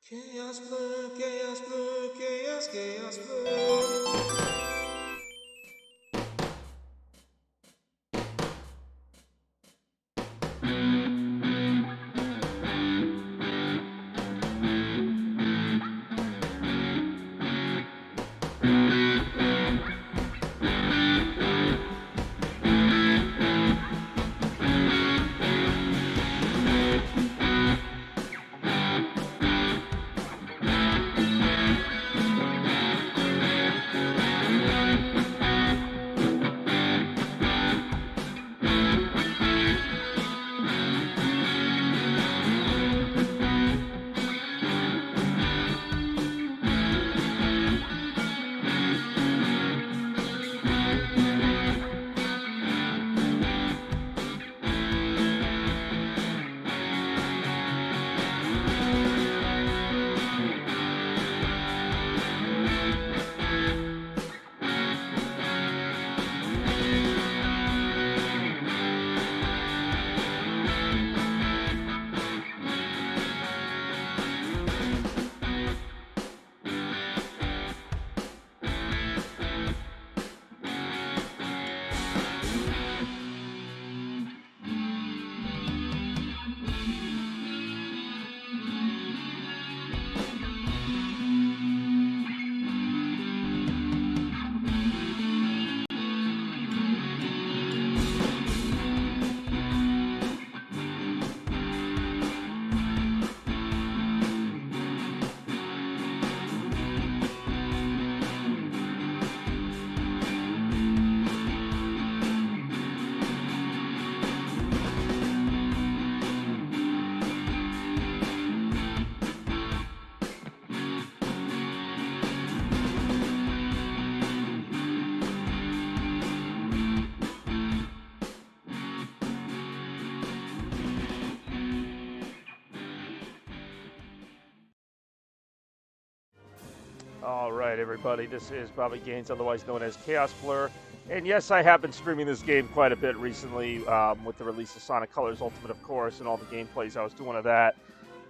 Chaos blue, chaos blue, chaos, chaos blue. All right, everybody, this is Bobby Gaines, otherwise known as Chaos Blur. And yes, I have been streaming this game quite a bit recently with the release of Sonic Colors Ultimate, of course, and all the gameplays I was doing of that.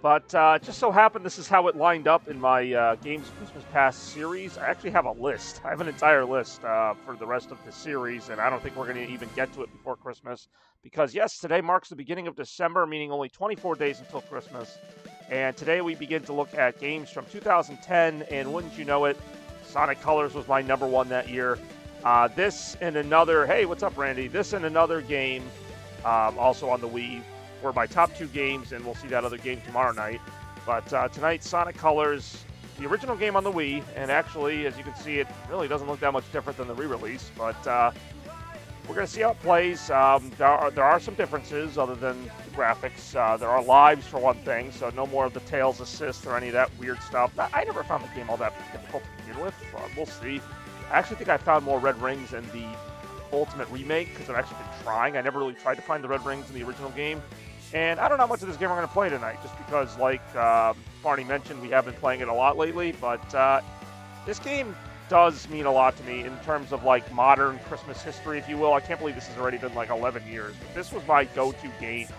But just so happened this is how it lined up in my Games Christmas Pass series. I actually have a list. I have an entire list for the rest of the series, and I don't think we're going to even get to it before Christmas. Because, yes, today marks the beginning of December, meaning only 24 days until Christmas. And today we begin to look at games from 2010, and wouldn't you know it, Sonic Colors was my number one that year. This and another, hey, what's up, Randy? This and another game, also on the Wii, were my top two games, and we'll see that other game tomorrow night. But tonight, Sonic Colors, the original game on the Wii, and actually, as you can see, it really doesn't look that much different than the re-release, but we're going to see how it plays. There are some differences other than the graphics. There are lives, for one thing, so no more of the Tails assist or any of that weird stuff. I never found the game all that difficult to begin with. We'll see. I actually think I found more red rings in the Ultimate Remake, because I've actually been trying. I never really tried to find the red rings in the original game. And I don't know how much of this game we're going to play tonight, just because, like Barney mentioned, we have been playing it a lot lately. But this game does mean a lot to me in terms of, like, modern Christmas history, if you will. I can't believe this has already been, like, 11 years. But this was my go-to game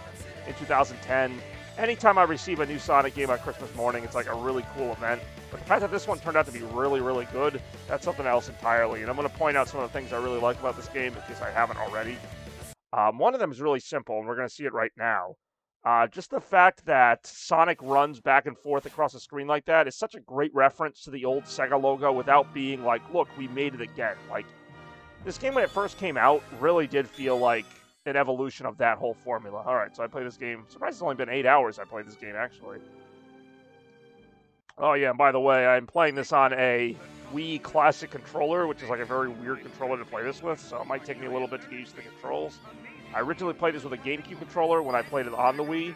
in 2010. Anytime I receive a new Sonic game on Christmas morning, it's, like, a really cool event. But the fact that this one turned out to be really, really good, that's something else entirely. And I'm going to point out some of the things I really like about this game, in case I haven't already. One of them is really simple, and we're going to see it right now. Just the fact that Sonic runs back and forth across the screen like that is such a great reference to the old Sega logo without being like, look, we made it again. Like, this game when it first came out really did feel like an evolution of that whole formula. All right, so I played this game. Surprised it's only been 8 hours I played this game, actually. Oh, yeah, and by the way, I'm playing this on a Wii Classic controller, which is like a very weird controller to play this with, so it might take me a little bit to get used to the controls. I originally played this with a GameCube controller when I played it on the Wii.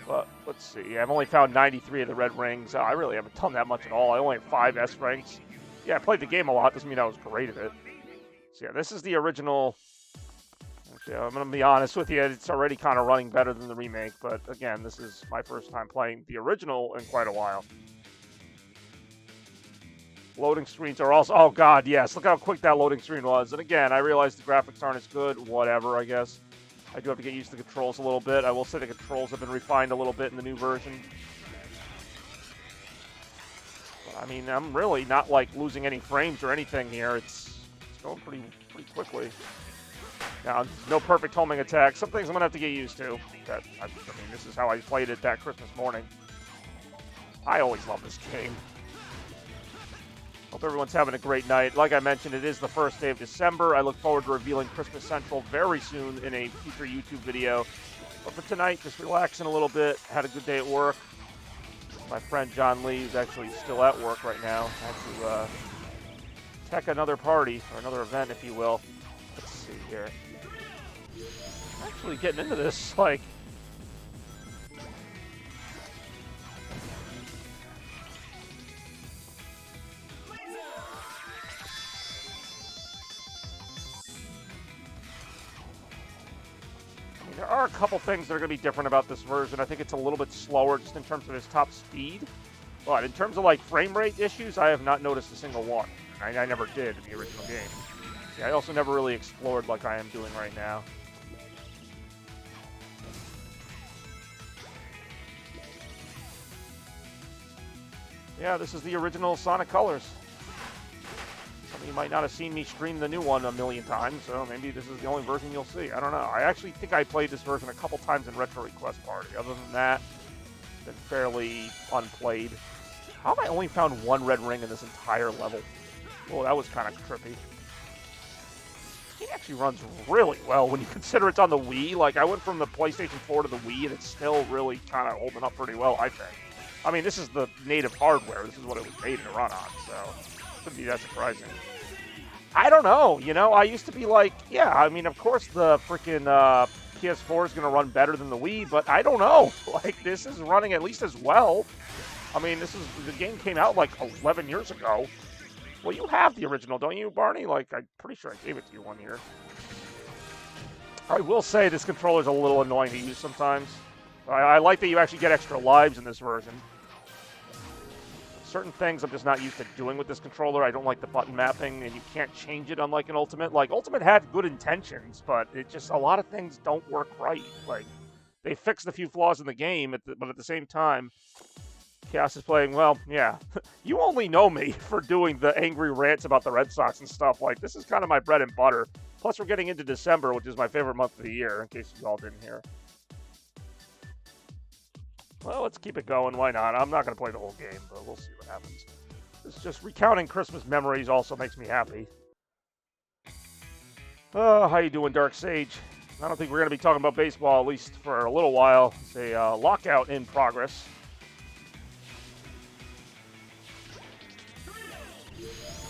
But let's see. I've only found 93 of the red rings. I really haven't done that much at all. I only have 5 S ranks. Yeah, I played the game a lot. Doesn't mean I was great at it. So yeah, this is the original. Actually, I'm going to be honest with you. It's already kind of running better than the remake. But again, this is my first time playing the original in quite a while. Loading screens are also... Oh, God, yes. Look how quick that loading screen was. And again, I realize the graphics aren't as good. Whatever, I guess. I do have to get used to the controls a little bit. I will say the controls have been refined a little bit in the new version. I mean, I'm really not like losing any frames or anything here. It's going pretty quickly. Now, no perfect homing attack. Some things I'm gonna have to get used to. I mean, this is how I played it that Christmas morning. I always love this game. Hope everyone's having a great night. Like I mentioned, it is the first day of December. I look forward to revealing Christmas Central very soon in a future YouTube video. But for tonight, just relaxing a little bit. Had a good day at work. My friend John Lee is actually still at work right now. Had to tech another party, or another event, if you will. Let's see here. Actually getting into this, like... There are a couple things that are going to be different about this version. I think it's a little bit slower just in terms of its top speed. But in terms of like frame rate issues, I have not noticed a single one. I never did in the original game. See, I also never really explored like I am doing right now. Yeah, this is the original Sonic Colors. Some of you might not have seen me stream the new one a million times, so maybe this is the only version you'll see. I don't know. I actually think I played this version a couple times in Retro Request Party. Other than that, it's been fairly unplayed. How have I only found one red ring in this entire level? Oh, that was kind of trippy. It actually runs really well when you consider it's on the Wii. Like, I went from the PlayStation 4 to the Wii, and it's still really kind of holding up pretty well, I think. I mean, this is the native hardware. This is what it was made to run on, so it shouldn't be that surprising. I don't know, you know, I used to be like, yeah, I mean, of course the freaking PS4 is going to run better than the Wii, but I don't know. Like, this is running at least as well. I mean, the game came out like 11 years ago. Well, you have the original, don't you, Barney? Like, I'm pretty sure I gave it to you one year. I will say this controller's a little annoying to use sometimes. I like that you actually get extra lives in this version. Certain things I'm just not used to doing with this controller. I don't like the button mapping, and you can't change it unlike an Ultimate. Like, Ultimate had good intentions, but it just, a lot of things don't work right. Like, they fixed a few flaws in the game, but at the same time, Chaos is playing, well, yeah. You only know me for doing the angry rants about the Red Sox and stuff. Like, this is kind of my bread and butter. Plus, we're getting into December, which is my favorite month of the year, in case you all didn't hear. Well, let's keep it going. Why not? I'm not going to play the whole game, but we'll see what happens. It's just recounting Christmas memories also makes me happy. Oh, how you doing, Dark Sage? I don't think we're going to be talking about baseball, at least for a little while. It's a lockout in progress.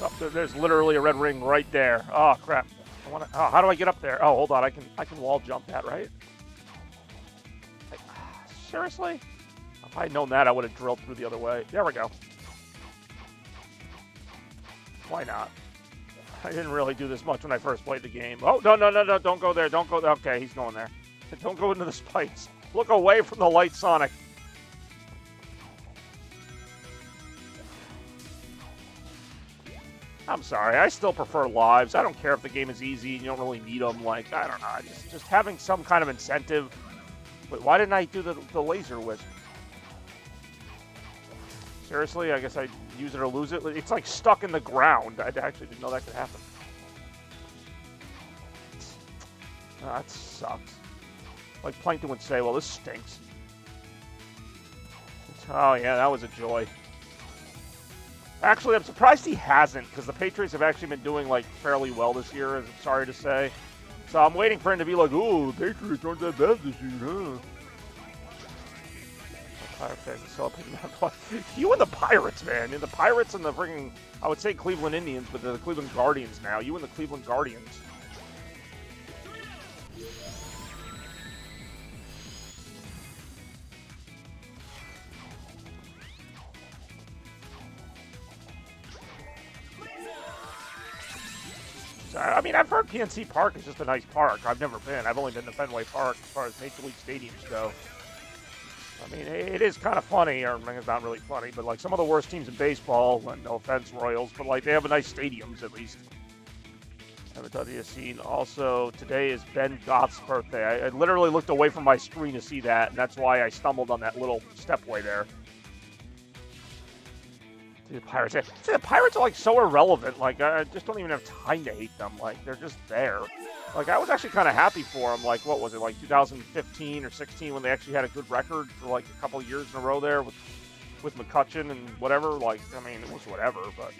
Oh, there's literally a red ring right there. Oh, crap. How do I get up there? Oh, hold on. I can wall jump that, right? Seriously? If I had known that, I would have drilled through the other way. There we go. Why not? I didn't really do this much when I first played the game. Oh, no, don't go there. Don't go there. Okay, he's going there. Don't go into the spikes. Look away from the light, Sonic. I'm sorry. I still prefer lives. I don't care if the game is easy and you don't really need them. Like, I don't know. Just having some kind of incentive. Wait, why didn't I do the laser whip? Seriously? I guess I use it or lose it? It's like stuck in the ground. I actually didn't know that could happen. Oh, that sucks. Like Plankton would say, well, this stinks. Oh, yeah, that was a joy. Actually, I'm surprised he hasn't, because the Patriots have actually been doing, like, fairly well this year, I'm sorry to say. So I'm waiting for him to be like, oh, the Patriots aren't that bad this year, huh? You and the Pirates, man. The Pirates and the freaking, I would say Cleveland Indians, but they're the Cleveland Guardians now. You and the Cleveland Guardians. So, I mean, I've heard PNC Park is just a nice park. I've never been. I've only been to Fenway Park as far as Major League Stadiums go. I mean, it is kind of funny, or it's not really funny, but like some of the worst teams in baseball, and no offense, Royals, but like they have a nice stadiums at least. Haven't done the scene. Also, today is Ben Goth's birthday. I literally looked away from my screen to see that, and that's why I stumbled on that little stepway there. The Pirates. See, the Pirates are like so irrelevant. Like I just don't even have time to hate them. Like they're just there. Like I was actually kind of happy for them. Like what was it, like 2015 or 16 when they actually had a good record for like a couple of years in a row there with McCutcheon and whatever. Like I mean, it was whatever, but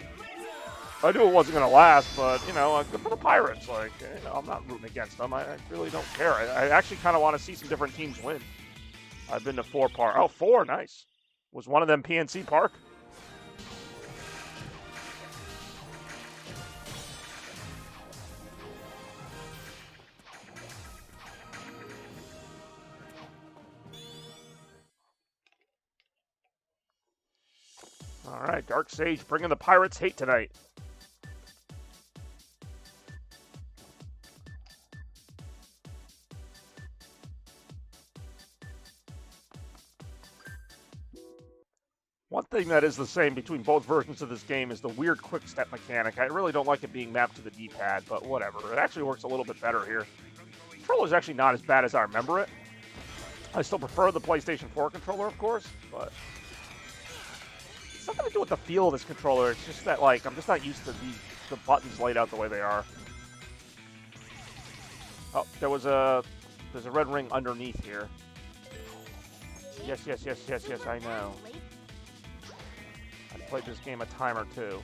I knew it wasn't going to last. But you know, good for the Pirates. Like you know, I'm not rooting against them. I really don't care. I actually kind of want to see some different teams win. I've been to 4 parks. Oh, 4, nice. Was one of them PNC Park? All right, Dark Sage bringing the Pirates hate tonight. One thing that is the same between both versions of this game is the weird quick step mechanic. I really don't like it being mapped to the D-pad, but whatever. It actually works a little bit better here. The controller is actually not as bad as I remember it. I still prefer the PlayStation 4 controller, of course, but it's nothing to do with the feel of this controller. It's just that, like, I'm just not used to the buttons laid out the way they are. Oh, there's a red ring underneath here. Yes, I know. I've played this game a time or two.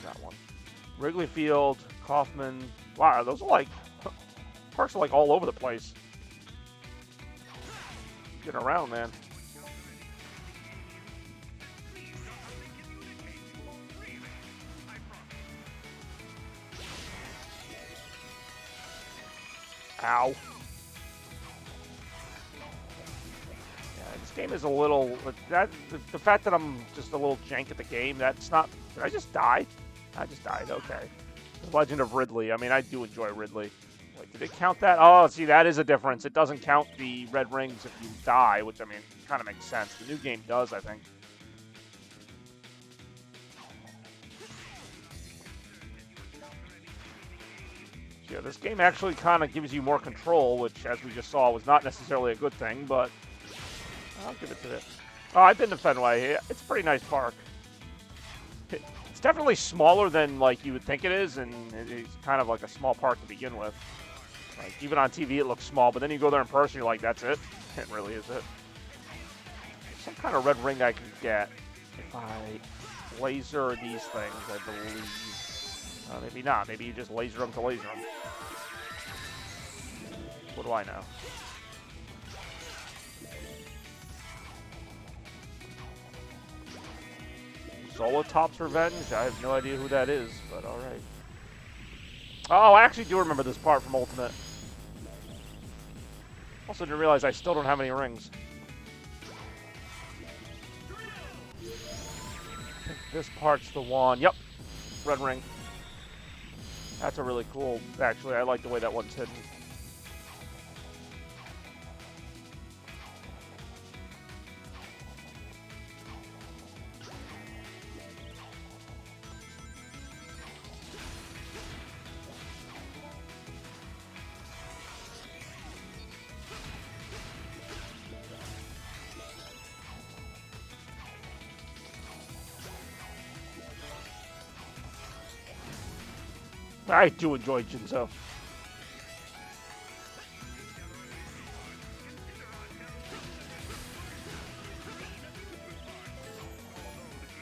That one. Wrigley Field, Kaufman. Wow, those are like, parks are like all over the place. Getting around, man. Ow. This game is a little, the fact that I'm just a little jank at the game, that's not, did I just die? I just died, okay. The Legend of Ridley, I mean, I do enjoy Ridley. Wait, did it count that? Oh, see, that is a difference. It doesn't count the red rings if you die, which, I mean, kind of makes sense. The new game does, I think. Yeah, this game actually kind of gives you more control, which, as we just saw, was not necessarily a good thing, but I'll give it to it. Oh, I've been to Fenway. It's a pretty nice park. It's definitely smaller than like you would think it is, and it's kind of like a small park to begin with. Like even on TV, it looks small, but then you go there in person, you're like, that's it. It really is it. Some kind of red ring I can get if I laser these things, I believe. Maybe not. Maybe you just laser them to laser them. What do I know? Solotop's Revenge? I have no idea who that is, but alright. Oh, I actually do remember this part from Ultimate. Also didn't realize I still don't have any rings. I think this part's the one. Yep. Red ring. That's a really cool, actually, I like the way that one's hidden. I do enjoy Jinzo.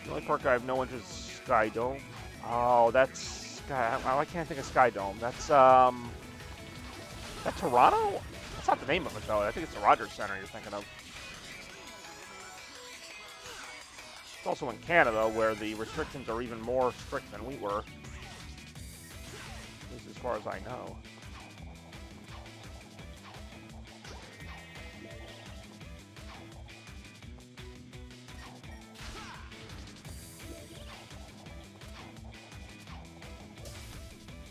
The only park I have no interest is Sky Dome. Oh, that's Sky. I can't think of Sky Dome. That's that Toronto? That's not the name of it though. I think it's the Rogers Center you're thinking of. It's also in Canada where the restrictions are even more strict than we were. As far as I know.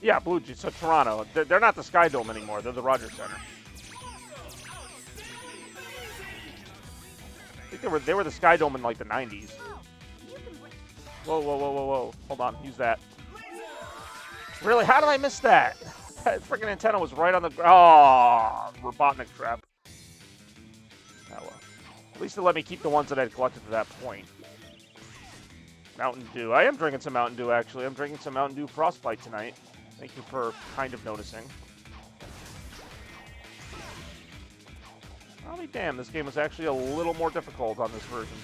Yeah, Blue Jays. So Toronto. They're not the Sky Dome anymore. They're the Rogers Center. I think they were the Sky Dome in like the 90s. Whoa. Hold on. Use that. Really? How did I miss that? That freaking antenna was right on the... Oh, Robotnik trap. Oh, well. At least it let me keep the ones that I had collected to that point. Mountain Dew. I am drinking some Mountain Dew, actually. I'm drinking some Mountain Dew Frostbite tonight. Thank you for kind of noticing. I'll be damned, this game was actually a little more difficult on this version.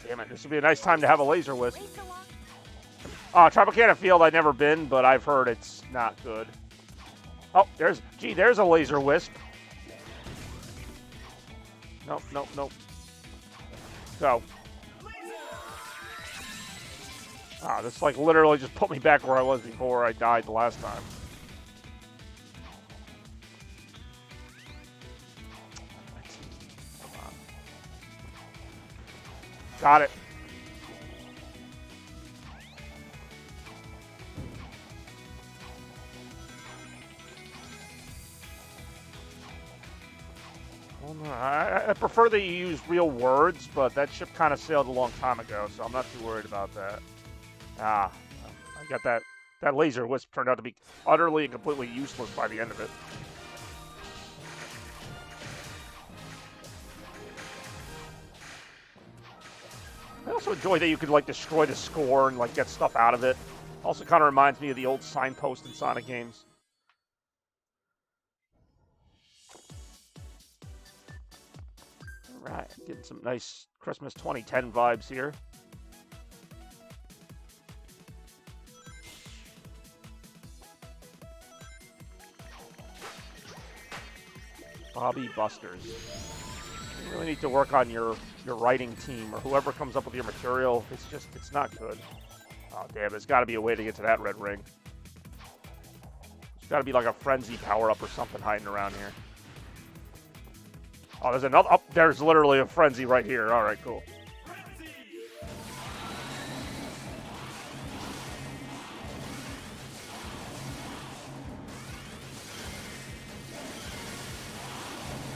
Damn it, this would be a nice time to have a laser wisp. Tropicana Field I've never been, but I've heard it's not good. Oh, there's a laser wisp. Nope, nope, nope. Go. This like literally just put me back where I was before I died the last time. Come on. Got it. I prefer that you use real words, but that ship kind of sailed a long time ago, so I'm not too worried about that. I got that. That laser wisp turned out to be utterly and completely useless by the end of it. I also enjoy that you could, like, destroy the score and, like, get stuff out of it. Also kind of reminds me of the old signpost in Sonic games. Alright, getting some nice Christmas 2010 vibes here. Bobby Busters. You really need to work on your writing team, or whoever comes up with your material. It's not good. Oh, damn, there's got to be a way to get to that red ring. There's got to be like a frenzy power-up or something hiding around here. Oh, there's another. Oh, there's literally a frenzy right here. All right, cool.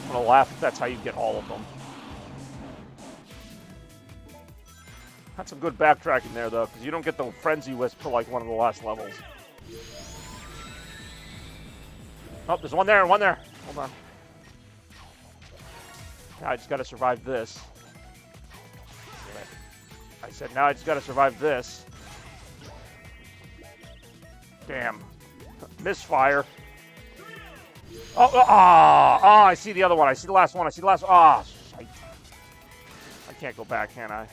I'm gonna laugh if that's how you get all of them. That's some good backtracking there, though, because you don't get the frenzy wisp for like one of the last levels. Oh, there's one there and one there. Hold on. Now I just gotta survive this. I said now I just gotta survive this. Damn. Misfire. Oh, I see the other one. I see the last one. I see the last one. Ah, shite. I can't go back, can I?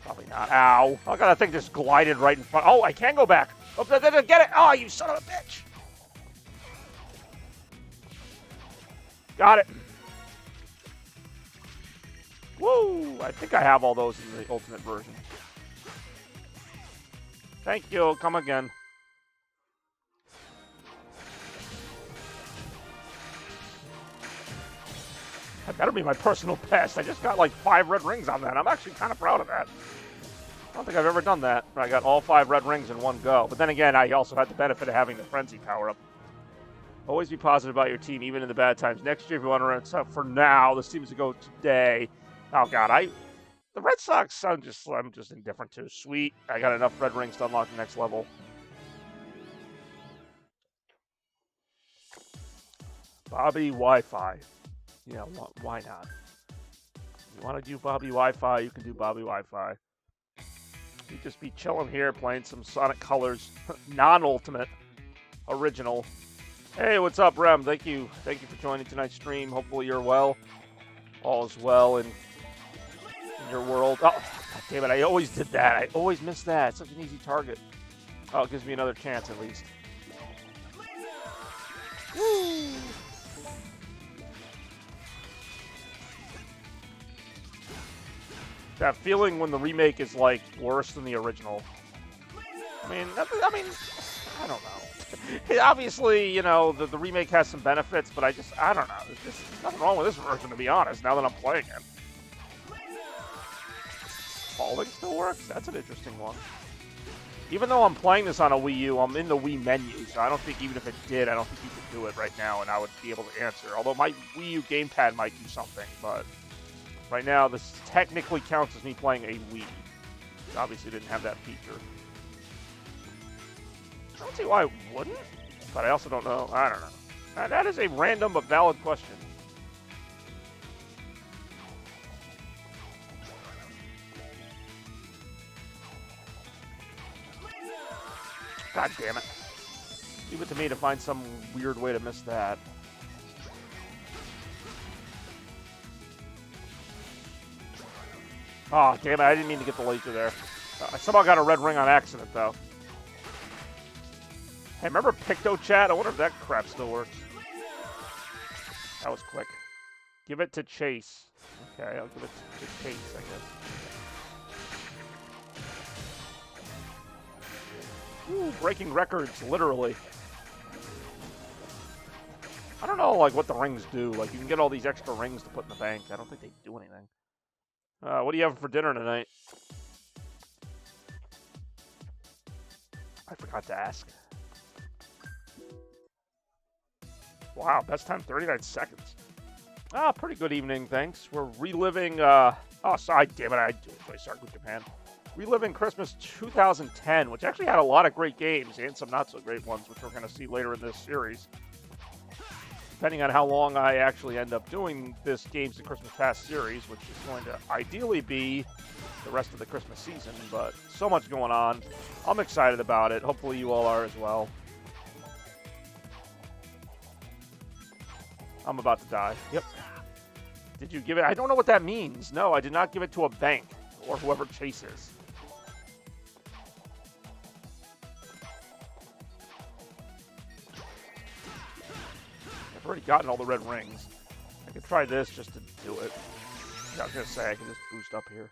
Probably not. Ow. Oh, God, that thing just glided right in front. Oh, I can go back. Oh, get it. Oh, you son of a bitch. Got it. Woo! I think I have all those in the Ultimate version. Thank you. Come again. That better be my personal best. I just got like 5 red rings on that. I'm actually kind of proud of that. I don't think I've ever done that. I got all 5 red rings in one go. But then again, I also had the benefit of having the Frenzy power-up. Always be positive about your team, even in the bad times. Next year, if you want to run stuff, for now, this seems to go today. Oh, God, the Red Sox, I'm just indifferent to. Sweet. I got enough red rings to unlock the next level. Bobby Wi-Fi. Yeah, why not? You want to do Bobby Wi-Fi, you can do Bobby Wi-Fi. You just be chilling here playing some Sonic Colors, non-Ultimate, original. Hey, what's up, Rem? Thank you for joining tonight's stream. Hopefully you're well. All is well in your world. Oh, God damn it, I always did that. I always missed that. It's such an easy target. Oh, it gives me another chance at least. Woo! That feeling when the remake is like worse than the original. I mean, I don't know. Obviously, you know, the remake has some benefits, but I don't know. There's just nothing wrong with this version, to be honest, now that I'm playing it. Falling still works? That's an interesting one. Even though I'm playing this on a Wii U, I'm in the Wii menu, so I don't think even if it did, I don't think you could do it right now, and I would be able to answer. Although my Wii U gamepad might do something, but right now this technically counts as me playing a Wii. It obviously didn't have that feature. I don't see why it wouldn't, but I also don't know. I don't know. That is a random but valid question. God damn it. Leave it to me to find some weird way to miss that. Oh, damn it. I didn't mean to get the laser there. I somehow got a red ring on accident, though. Hey, remember Picto Chat? I wonder if that crap still works. That was quick. Give it to Chase. Okay, I'll give it to Chase, I guess. Ooh, breaking records, literally. I don't know, like, what the rings do. Like, you can get all these extra rings to put in the bank. I don't think they do anything. What do you have for dinner tonight? I forgot to ask. Wow, best time 39 seconds. Ah, pretty good evening, thanks. We're reliving, oh, sorry, damn it, I do enjoy Star Trek Japan. Reliving Christmas 2010, which actually had a lot of great games and some not so great ones, which we're going to see later in this series. Depending on how long I actually end up doing this Games of Christmas Past series, which is going to ideally be the rest of the Christmas season, but so much going on. I'm excited about it. Hopefully you all are as well. I'm about to die. Yep. Did you give it? I don't know what that means. No, I did not give it to a bank or whoever chases. I've already gotten all the red rings. I could try this just to do it. Yeah, I was going to say, I can just boost up here.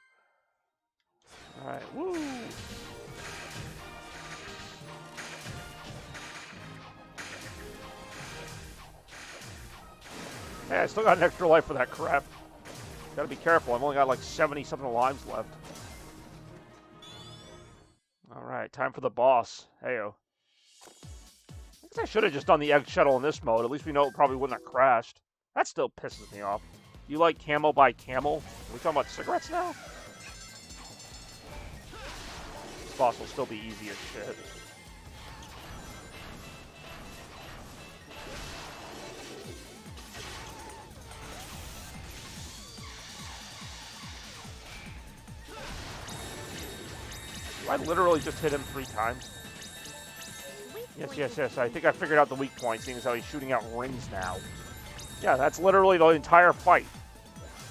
Alright, woo! Hey, I still got an extra life for that crap. Gotta be careful, I've only got like 70-something lives left. Alright, time for the boss. Heyo. I guess I should have just done the egg shuttle in this mode. At least we know it probably wouldn't have crashed. That still pisses me off. You like Camel by Camel? Are we talking about cigarettes now? This boss will still be easy as shit. I literally just hit him 3 times. Yes. I think I figured out the weak point, seeing as how he's shooting out rings now. Yeah, that's literally the entire fight.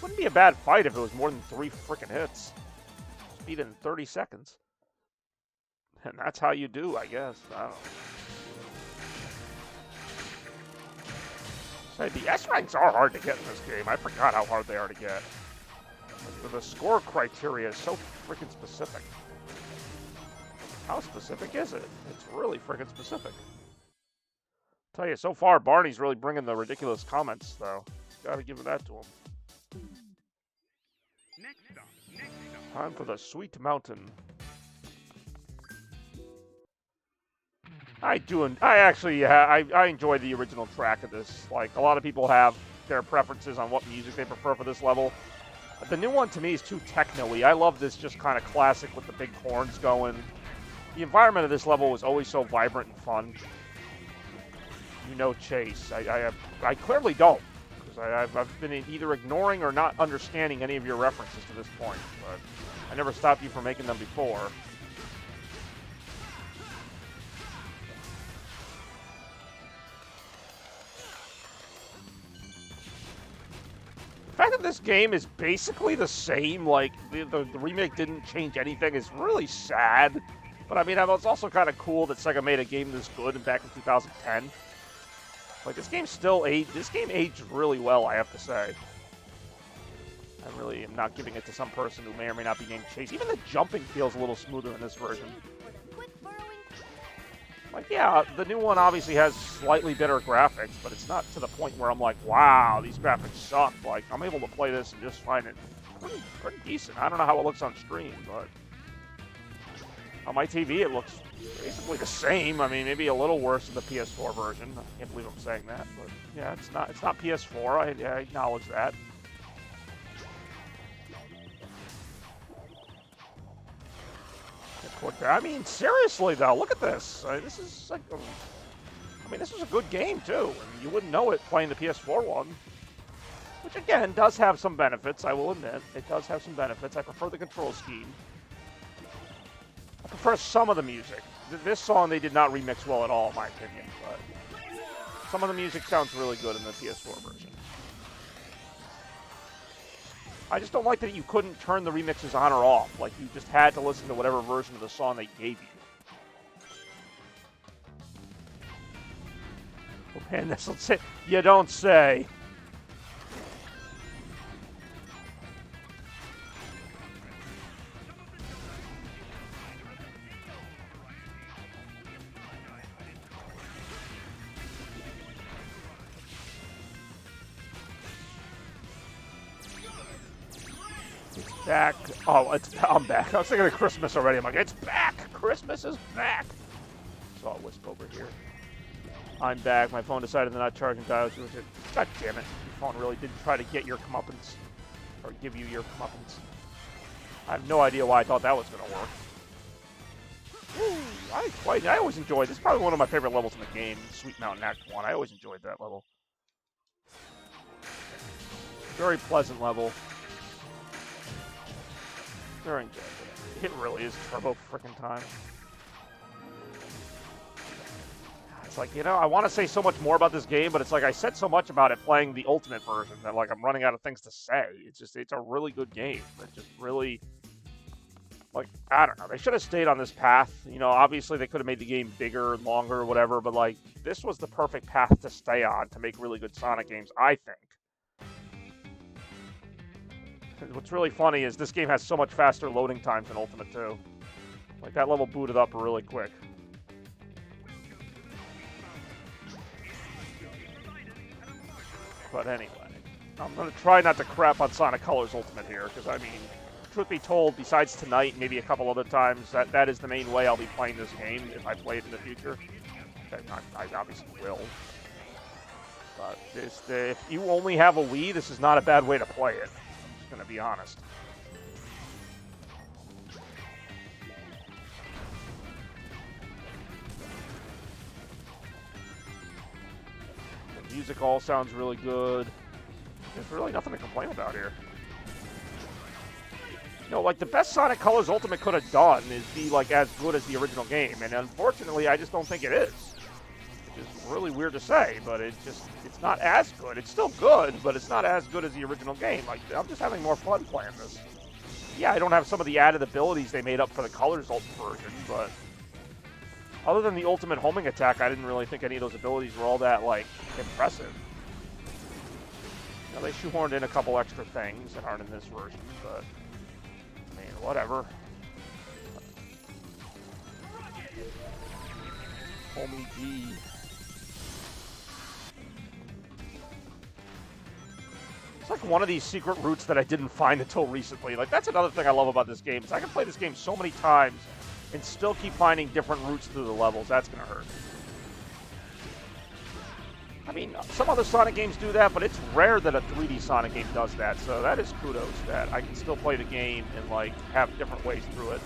Wouldn't be a bad fight if it was more than 3 freaking hits. Just beat it in 30 seconds. And that's how you do, I guess. I don't know. Say, the S ranks are hard to get in this game. I forgot how hard they are to get. The score criteria is so freaking specific. How specific is it? It's really freaking specific. Tell you, so far, Barney's really bringing the ridiculous comments, though. Gotta give that to him. Next stop. Time for the Sweet Mountain. I enjoy the original track of this. Like, a lot of people have their preferences on what music they prefer for this level. The new one, to me, is too techno-y. I love this just kind of classic with the big horns going. The environment of this level was always so vibrant and fun. You know Chase. I clearly don't. Because I've been either ignoring or not understanding any of your references to this point. But I never stopped you from making them before. The fact that this game is basically the same, like, the remake didn't change anything, is really sad. But I mean, it's also kind of cool that Sega made a game this good back in 2010. Like, this game aged really well, I have to say. I really am not giving it to some person who may or may not be named Chase. Even the jumping feels a little smoother in this version. Like, yeah, the new one obviously has slightly better graphics, but it's not to the point where I'm like, wow, these graphics suck. Like, I'm able to play this and just find it pretty decent. I don't know how it looks on stream, but on my TV it looks basically the same. I mean, maybe a little worse than the PS4 version. I can't believe I'm saying that, but yeah, it's not PS4. I acknowledge that. I mean, seriously though, look at this. This is like, this is a good game too. And you wouldn't know it playing the PS4 one, which again does have some benefits. I will admit, it does have some benefits. I prefer the control scheme. I prefer some of the music. this song they did not remix well at all, in my opinion. But some of the music sounds really good in the PS4 version. I just don't like that you couldn't turn the remixes on or off. Like, you just had to listen to whatever version of the song they gave you. Oh, man, this will say, you don't say. Back. Oh, I'm back. I was thinking of Christmas already. I'm like, it's back. Christmas is back. Saw a wisp over here. I'm back. My phone decided to not charge and die. God damn it. Your phone really did try to get your comeuppance. Or give you your comeuppance. I have no idea why I thought that was going to work. Woo, I always enjoyed this. It's probably one of my favorite levels in the game. Sweet Mountain Act 1. I always enjoyed that level. Very pleasant level. Very enjoyable. It really is turbo frickin' time. It's like, you know, I want to say so much more about this game, but it's like I said so much about it playing the Ultimate version that, like, I'm running out of things to say. It's a really good game. It just really, like, I don't know. They should have stayed on this path. You know, obviously they could have made the game bigger, longer, whatever, but, like, this was the perfect path to stay on to make really good Sonic games, I think. What's really funny is this game has so much faster loading times than Ultimate 2. Like, that level booted up really quick. But anyway, I'm going to try not to crap on Sonic Colors Ultimate here, because, I mean, truth be told, besides tonight and maybe a couple other times, that is the main way I'll be playing this game if I play it in the future. I obviously will. But if you only have a Wii, this is not a bad way to play it. Gonna be honest. The music all sounds really good. There's really nothing to complain about here. You know, like, the best Sonic Colors Ultimate could have done is be, like, as good as the original game, and unfortunately, I just don't think it is. Which is really weird to say, but it's not as good. It's still good, but it's not as good as the original game. Like, I'm just having more fun playing this. Yeah, I don't have some of the added abilities they made up for the Colors Ultimate version, but other than the ultimate homing attack, I didn't really think any of those abilities were all that, like, impressive. You know, they shoehorned in a couple extra things that aren't in this version, but, I mean, whatever. Homie D. It's like one of these secret routes that I didn't find until recently. Like, that's another thing I love about this game. Is I can play this game so many times and still keep finding different routes through the levels. That's going to hurt. I mean, some other Sonic games do that, but it's rare that a 3D Sonic game does that. So that is kudos that I can still play the game and, like, have different ways through it.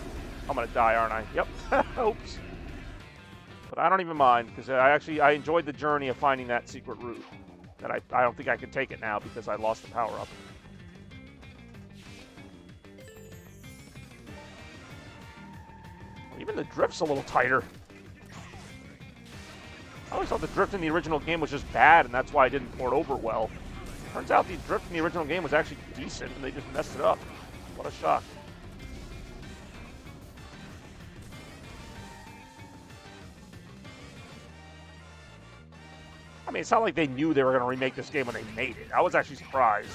I'm going to die, aren't I? Yep. Oops. But I don't even mind, because I enjoyed the journey of finding that secret route. That I don't think I can take it now because I lost the power-up. Even the drift's a little tighter. I always thought the drift in the original game was just bad, and that's why I didn't port over well. Turns out the drift in the original game was actually decent, and they just messed it up. What a shock. I mean, it's not like they knew they were going to remake this game when they made it. I was actually surprised.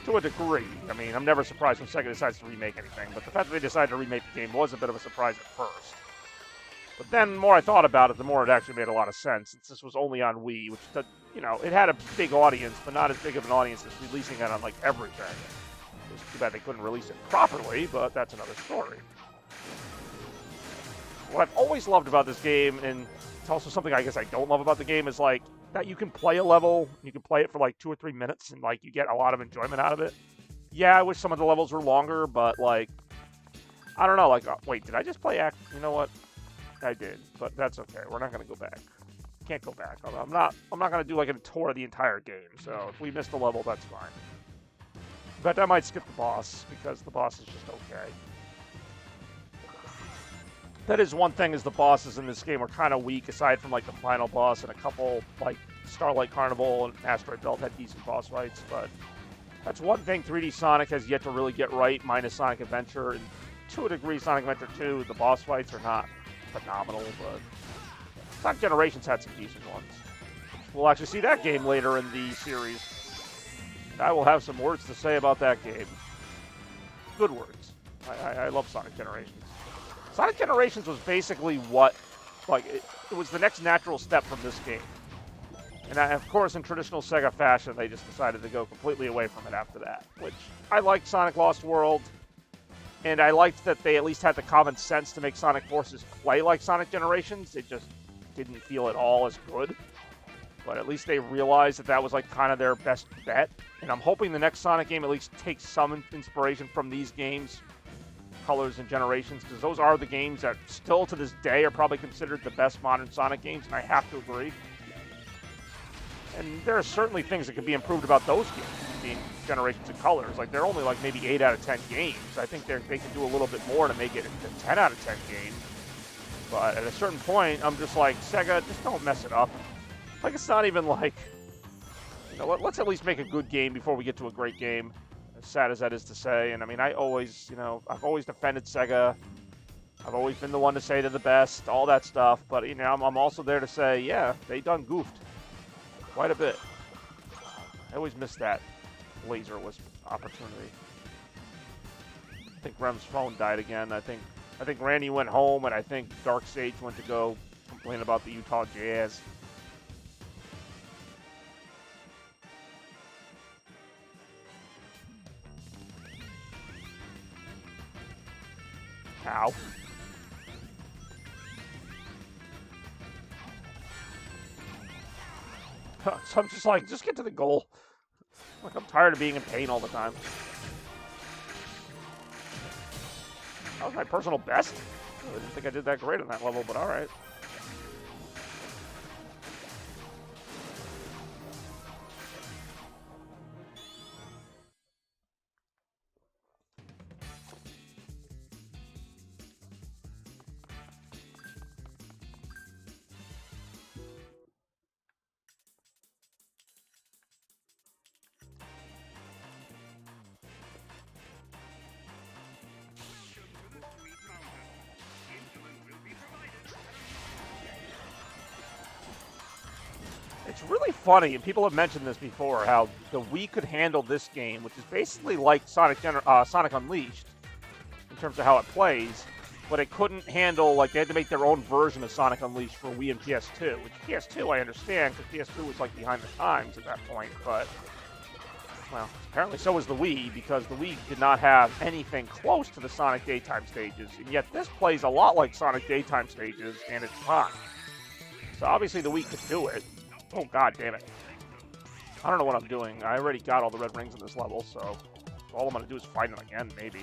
To a degree. I mean, I'm never surprised when Sega decides to remake anything, but the fact that they decided to remake the game was a bit of a surprise at first. But then, the more I thought about it, the more it actually made a lot of sense, since this was only on Wii, which, you know, it had a big audience, but not as big of an audience as releasing it on, like, everything. It was too bad they couldn't release it properly, but that's another story. What I've always loved about this game, and it's also something I guess I don't love about the game, is, like, that you can play a level, you can play it for, like, 2 or 3 minutes, and, like, you get a lot of enjoyment out of it. Yeah, I wish some of the levels were longer, but, like, I don't know, like, wait, did I just play You know what? I did, but that's okay. We're not going to go back. Can't go back. I'm not going to do, like, a tour of the entire game, so if we missed a level, that's fine. But I might skip the boss, because the boss is just okay. That is one thing, is the bosses in this game are kind of weak, aside from like the final boss and a couple like Starlight Carnival and Asteroid Belt had decent boss fights, but that's one thing 3D Sonic has yet to really get right, minus Sonic Adventure, and to a degree Sonic Adventure 2, the boss fights are not phenomenal, but Sonic Generations had some decent ones. We'll actually see that game later in the series. And I will have some words to say about that game. Good words. I love Sonic Generations. Sonic Generations was basically what, like, it was the next natural step from this game. And of course, in traditional Sega fashion, they just decided to go completely away from it after that. Which, I liked Sonic Lost World, and I liked that they at least had the common sense to make Sonic Forces play like Sonic Generations. It just didn't feel at all as good. But at least they realized that that was like kind of their best bet. And I'm hoping the next Sonic game at least takes some inspiration from these games, Colors and Generations, because those are the games that still to this day are probably considered the best modern Sonic games, and I have to agree. And there are certainly things that could be improved about those games, being Generations and Colors. Like, they're only like maybe 8 out of 10 games. I think they can do a little bit more to make it a 10 out of 10 game. But at a certain point, I'm just like, Sega, just don't mess it up. Like, it's not even like, you know, let's at least make a good game before we get to a great game. As sad as that is to say. And I mean, I always, you know, I've always defended Sega. I've always been the one to say they're the best, all that stuff. But, you know, I'm also there to say, yeah, they done goofed quite a bit. I always miss that laser wisp opportunity. I think Rem's phone died again. I think Randy went home, and I think Dark Sage went to go complain about the Utah Jazz. Ow. So I'm just like, just get to the goal. Like, I'm tired of being in pain all the time. That was my personal best. I didn't think I did that great on that level, but alright. It's really funny, and people have mentioned this before, how the Wii could handle this game, which is basically like Sonic Unleashed, in terms of how it plays, but it couldn't handle, like, they had to make their own version of Sonic Unleashed for Wii and PS2, which PS2 I understand, because PS2 was, like, behind the times at that point, but, well, apparently so was the Wii, because the Wii did not have anything close to the Sonic Daytime stages, and yet this plays a lot like Sonic Daytime stages, and it's fine. So obviously the Wii could do it. Oh, god damn it. I don't know what I'm doing. I already got all the red rings in this level, so all I'm going to do is fight them again, maybe.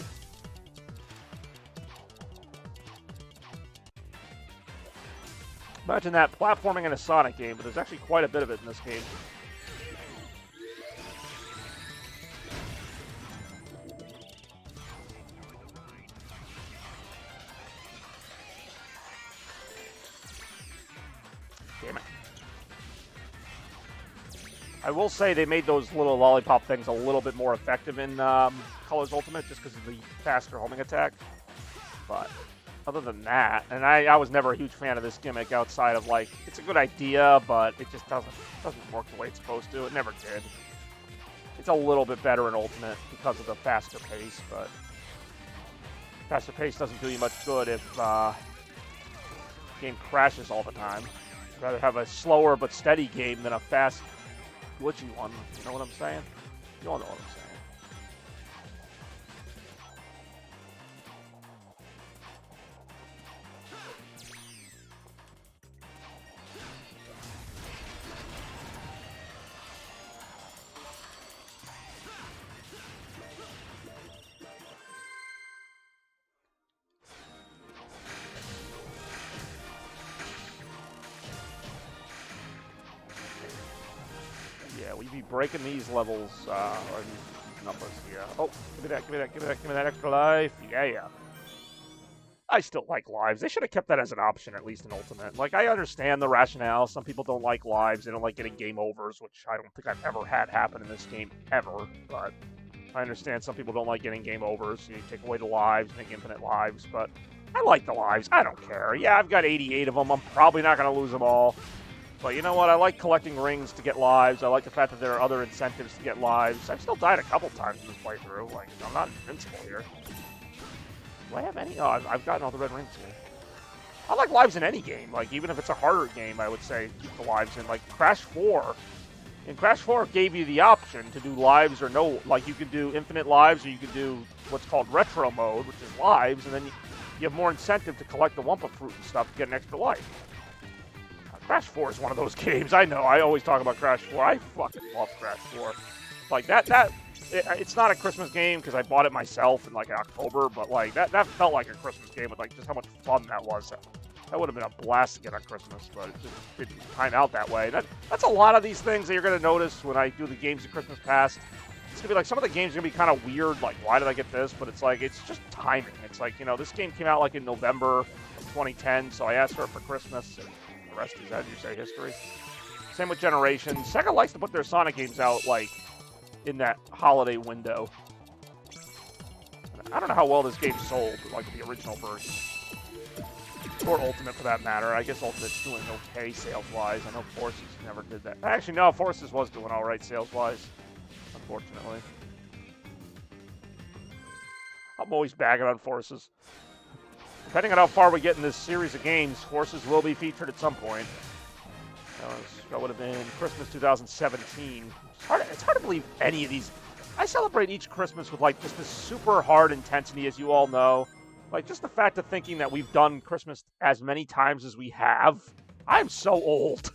Imagine that, platforming in a Sonic game, but there's actually quite a bit of it in this game. Damn it. I will say they made those little lollipop things a little bit more effective in Colors Ultimate, just because of the faster homing attack. But other than that, and I was never a huge fan of this gimmick outside of, like, it's a good idea, but it just doesn't work the way it's supposed to. It never did. It's a little bit better in Ultimate because of the faster pace, but faster pace doesn't do you much good if the game crashes all the time. I'd rather have a slower but steady game than a fast, glitchy one. You know what I'm saying? You all know what I'm saying. Yeah, we be breaking these levels, or these numbers here. Oh, give me that extra life. Yeah. I still like lives. They should have kept that as an option, at least in Ultimate. Like, I understand the rationale. Some people don't like lives. They don't like getting game overs, which I don't think I've ever had happen in this game, ever. But I understand some people don't like getting game overs. So you take away the lives, make infinite lives. But I like the lives. I don't care. Yeah, I've got 88 of them. I'm probably not going to lose them all. But you know what? I like collecting rings to get lives. I like the fact that there are other incentives to get lives. I've still died a couple times in this playthrough. Like, I'm not invincible here. Do I have any? Oh, I've gotten all the red rings here. I like lives in any game. Like, even if it's a harder game, I would say keep the lives in. Like, Crash 4. And Crash 4 gave you the option to do lives or no. Like, you could do infinite lives, or you could do what's called retro mode, which is lives, and then you have more incentive to collect the Wumpa Fruit and stuff to get an extra life. Crash 4 is one of those games. I know. I always talk about Crash 4. I fucking love Crash 4. Like, it's not a Christmas game because I bought it myself in, like, October, but, like, that felt like a Christmas game with, like, just how much fun that was. That would have been a blast to get on Christmas, but it just didn't time out that way. That's a lot of these things that you're going to notice when I do the games of Christmas past. It's going to be like, some of the games are going to be kind of weird, like, why did I get this? But it's like, it's just timing. It's like, you know, this game came out, like, in November of 2010, so I asked for it for Christmas, and the rest is, as you say, history. Same with Generations. Sega likes to put their Sonic games out, like, in that holiday window. I don't know how well this game sold, like the original version. Or Ultimate, for that matter. I guess Ultimate's doing okay sales-wise. I know Forces never did that. Actually, no, Forces was doing all right sales-wise, unfortunately. I'm always bagging on Forces. Depending on how far we get in this series of games, Forces will be featured at some point. That would have been Christmas 2017. It's hard to believe any of these. I celebrate each Christmas with, like, just this super hard intensity, as you all know. Like, just the fact of thinking that we've done Christmas as many times as we have. I'm so old.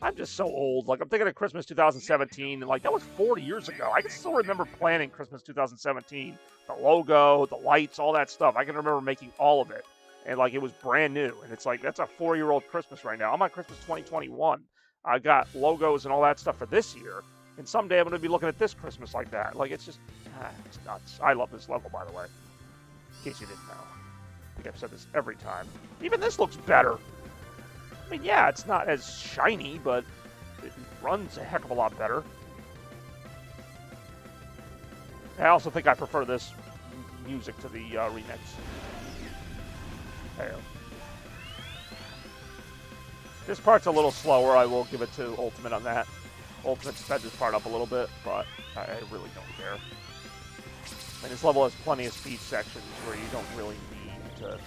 I'm just so old. Like, I'm thinking of Christmas 2017, and, like, that was 40 years ago. I can still remember planning Christmas 2017. The logo, the lights, all that stuff. I can remember making all of it. And, like, it was brand new. And it's like, that's a 4-year-old Christmas right now. I'm on Christmas 2021. I got logos and all that stuff for this year. And someday I'm going to be looking at this Christmas like that. Like, it's just, it's nuts. I love this level, by the way. In case you didn't know. I think I've said this every time. Even this looks better. I mean, yeah, it's not as shiny, but it runs a heck of a lot better. I also think I prefer this music to the remix. Hey. This part's a little slower. I will give it to Ultimate on that. Ultimate sped this part up a little bit, but I really don't care. I mean, this level has plenty of speed sections where you don't really need to...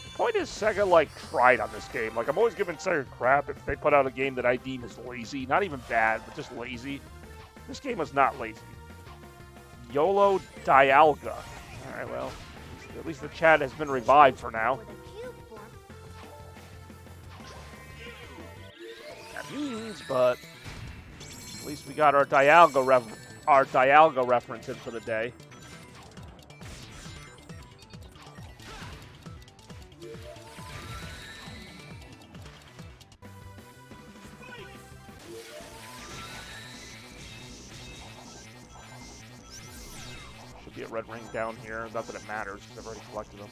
The point is, Sega, like, tried on this game. Like, I'm always giving Sega crap if they put out a game that I deem as lazy. Not even bad, but just lazy. This game was not lazy. YOLO Dialga. Alright, well, at least the chat has been revived for now. That means, but at least we got our Dialga reference in for the day. Be a red ring down here. Not that it matters, because I've already collected them.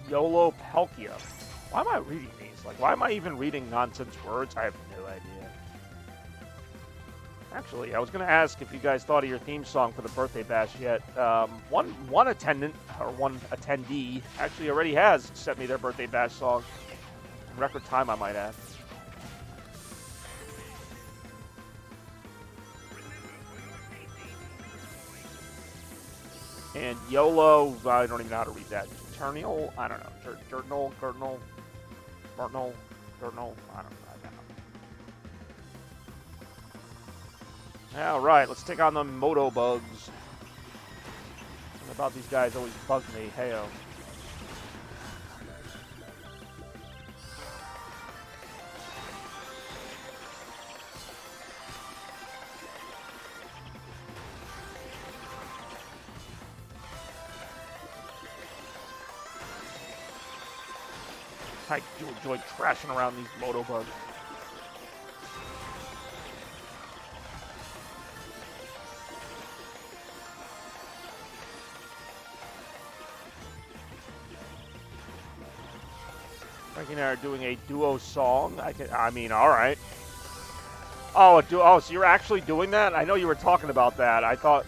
YOLO Palkia. Why am I reading these? Like, why am I even reading nonsense words? I have no idea. Actually, I was going to ask if you guys thought of your theme song for the birthday bash yet. One attendant, or one attendee, actually already has sent me their birthday bash song. In record time, I might add. And YOLO, I don't even know how to read that. Eternal? I don't know. Gurnal, I don't know. Alright, let's take on the Moto Bugs. Something about these guys always bug me. Heyo. I do enjoy crashing around these moto bugs. Frankie and I are doing a duo song. I mean, all right. Oh, so you're actually doing that? I know you were talking about that. I thought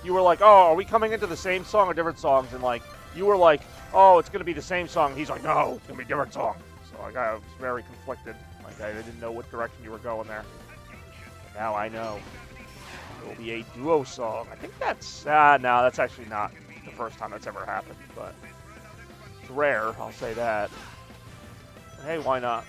you were like, oh, are we coming into the same song or different songs? And like, you were like, oh, it's gonna be the same song. He's like, no, it's gonna be a different song. So like, I was very conflicted. Like, I didn't know what direction you were going there. But now I know. It will be a duo song. I think that's no, that's actually not the first time that's ever happened, but it's rare. I'll say that. Hey, why not?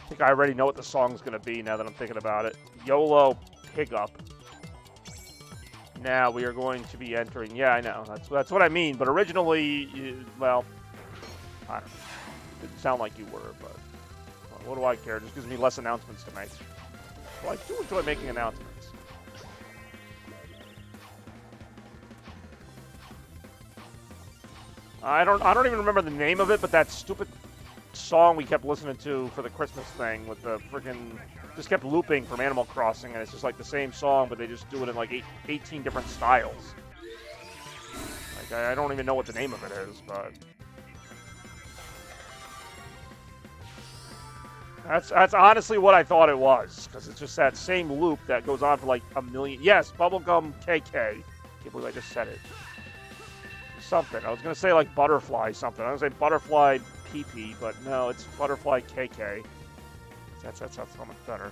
I think I already know what the song's going to be now that I'm thinking about it. YOLO Pig Up. Now we are going to be entering... Yeah, I know. That's what I mean. But originally, well, I don't know. Didn't sound like you were, but well, what do I care? It just gives me less announcements to make. Well, I do enjoy making announcements. I don't even remember the name of it, but that stupid song we kept listening to for the Christmas thing with the freaking just kept looping from Animal Crossing, and it's just like the same song, but they just do it in like 18 different styles. Like I don't even know what the name of it is, but that's honestly what I thought it was, because it's just that same loop that goes on for like a million. Yes, Bubblegum KK. Can't believe I just said it. Something. I was going to say like Butterfly something. I was going to say Butterfly PP, but no, it's Butterfly KK. That's so much better.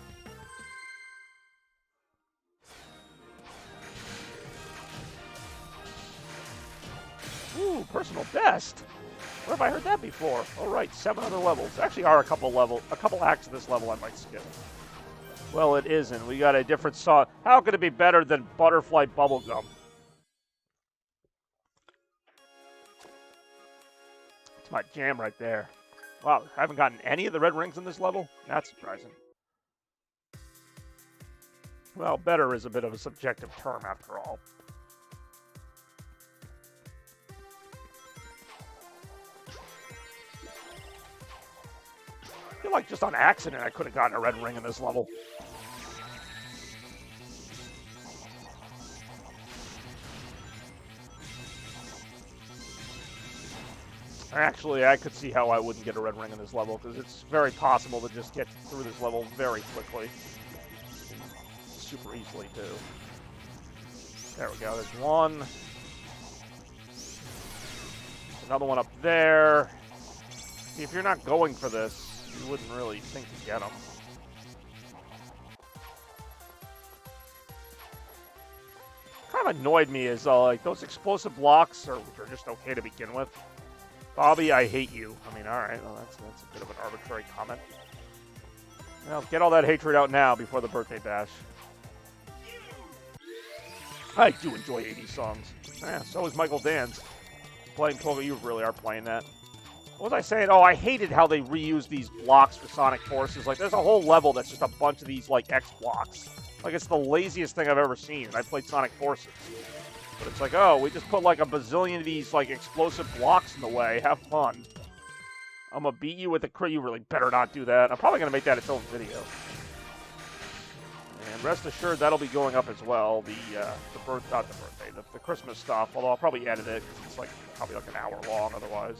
Ooh, personal best. Where have I heard that before? Oh, right, 7 other levels. There actually are a couple acts of this level I might skip. Well, it isn't. We got a different song. How could it be better than Butterfly Bubblegum? It's my jam right there. Wow, I haven't gotten any of the red rings in this level? That's surprising. Well, better is a bit of a subjective term after all. I feel like just on accident I could have gotten a red ring in this level. Actually, I could see how I wouldn't get a red ring in this level, because it's very possible to just get through this level very quickly. Super easily, too. There we go, there's one. Another one up there. See, if you're not going for this, you wouldn't really think to get them. Kind of annoyed me is, like, those explosive blocks are just okay to begin with. Bobby, I hate you. I mean, all right. Well, that's a bit of an arbitrary comment. Well, get all that hatred out now before the birthday bash. I do enjoy 80s songs. Yeah, so is Michael Dan's. Playing Pokemon, you really are playing that. What was I saying? Oh, I hated how they reuse these blocks for Sonic Forces. Like, there's a whole level that's just a bunch of these, like, X blocks. Like, it's the laziest thing I've ever seen. I played Sonic Forces. But it's like, oh, we just put like a bazillion of these like explosive blocks in the way. Have fun. I'm gonna beat you with a crit. You really better not do that. I'm probably gonna make that its own video. And rest assured, that'll be going up as well. The Christmas stuff. Although I'll probably edit it because it's like probably like an hour long otherwise.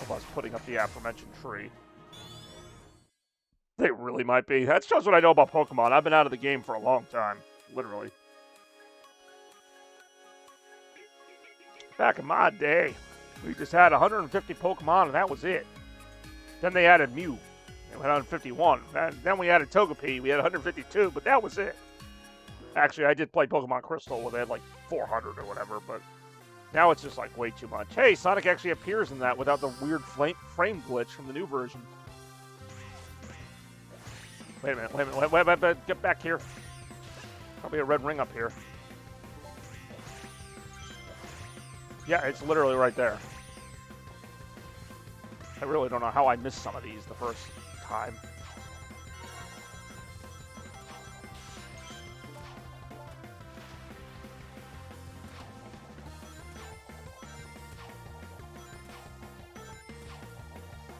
Of us putting up the aforementioned tree. They really might be. That shows what I know about Pokemon. I've been out of the game for a long time, literally. Back in my day, we just had 150 Pokemon, and that was it. Then they added Mew, and we had 151. Then we added Togepi, we had 152, but that was it. Actually, I did play Pokemon Crystal, where they had like 400 or whatever, but now it's just like way too much. Hey, Sonic actually appears in that without the weird frame glitch from the new version. Wait a minute, wait, get back here. Probably a red ring up here. Yeah, it's literally right there. I really don't know how I missed some of these the first time.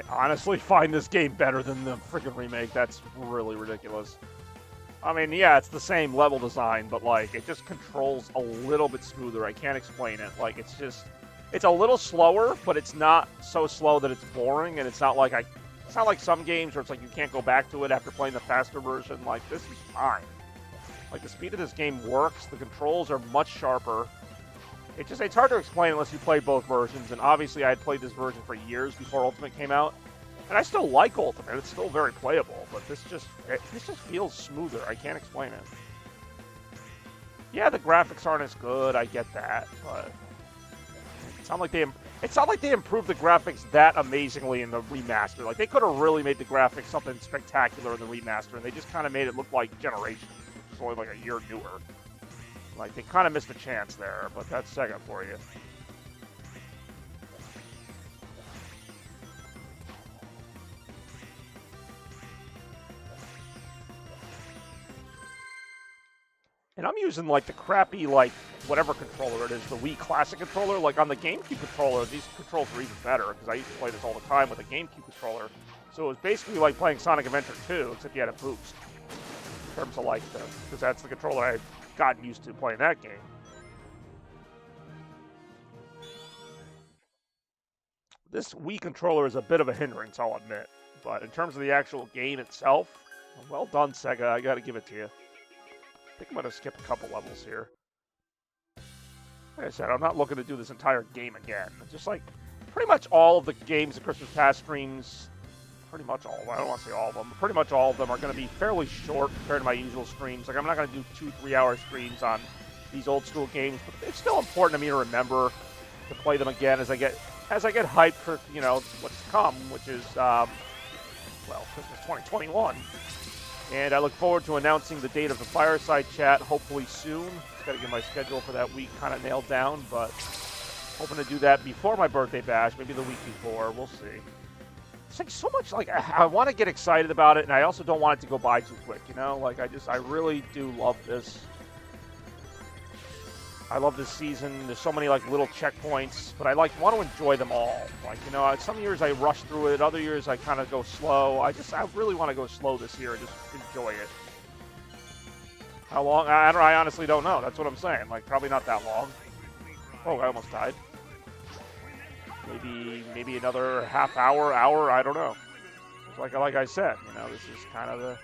honestly find this game better than the freaking remake. That's really ridiculous. I mean, yeah, it's the same level design, but, like, it just controls a little bit smoother. I can't explain it. Like, it's a little slower, but it's not so slow that it's boring, and it's not like some games where it's like you can't go back to it after playing the faster version. Like, this is fine. Like, the speed of this game works. The controls are much sharper. It's hard to explain unless you play both versions, and obviously I had played this version for years before Ultimate came out. And I still like Ultimate. It's still very playable, but this just feels smoother. I can't explain it. Yeah, the graphics aren't as good. I get that, but it's not like they improved the graphics that amazingly in the remaster. Like, they could have really made the graphics something spectacular in the remaster, and they just kind of made it look like Generations, which is only like a year newer. Like, they kind of missed a chance there, but that's Sega for you. And I'm using, like, the crappy, like, whatever controller it is, the Wii Classic controller. Like, on the GameCube controller, these controls are even better, because I used to play this all the time with a GameCube controller. So it was basically like playing Sonic Adventure 2, except you had a boost. In terms of, like, because that's the controller I've gotten used to playing that game. This Wii controller is a bit of a hindrance, I'll admit. But in terms of the actual game itself, well done, Sega. I gotta give it to you. I think I'm going to skip a couple levels here. Like I said, I'm not looking to do this entire game again. Just like pretty much all of the games the Christmas Pass streams, pretty much all of them, I don't want to say all of them, but pretty much all of them are going to be fairly short compared to my usual streams. Like, I'm not going to do 2-3 hour streams on these old school games, but it's still important to me to remember to play them again as I get hyped for, you know, what's to come, which is, well, Christmas 2021. And I look forward to announcing the date of the Fireside Chat, hopefully soon. Just got to get my schedule for that week kind of nailed down, but hoping to do that before my birthday bash, maybe the week before. We'll see. It's like so much, like, I want to get excited about it, and I also don't want it to go by too quick, you know? Like, I really do love this. I love this season. There's so many, like, little checkpoints, but I, like, want to enjoy them all. Like, you know, some years I rush through it. Other years I kind of go slow. I really want to go slow this year and just enjoy it. How long? I honestly don't know. That's what I'm saying. Like, probably not that long. Oh, I almost died. Maybe another half hour, I don't know. Like I said, you know, this is kind of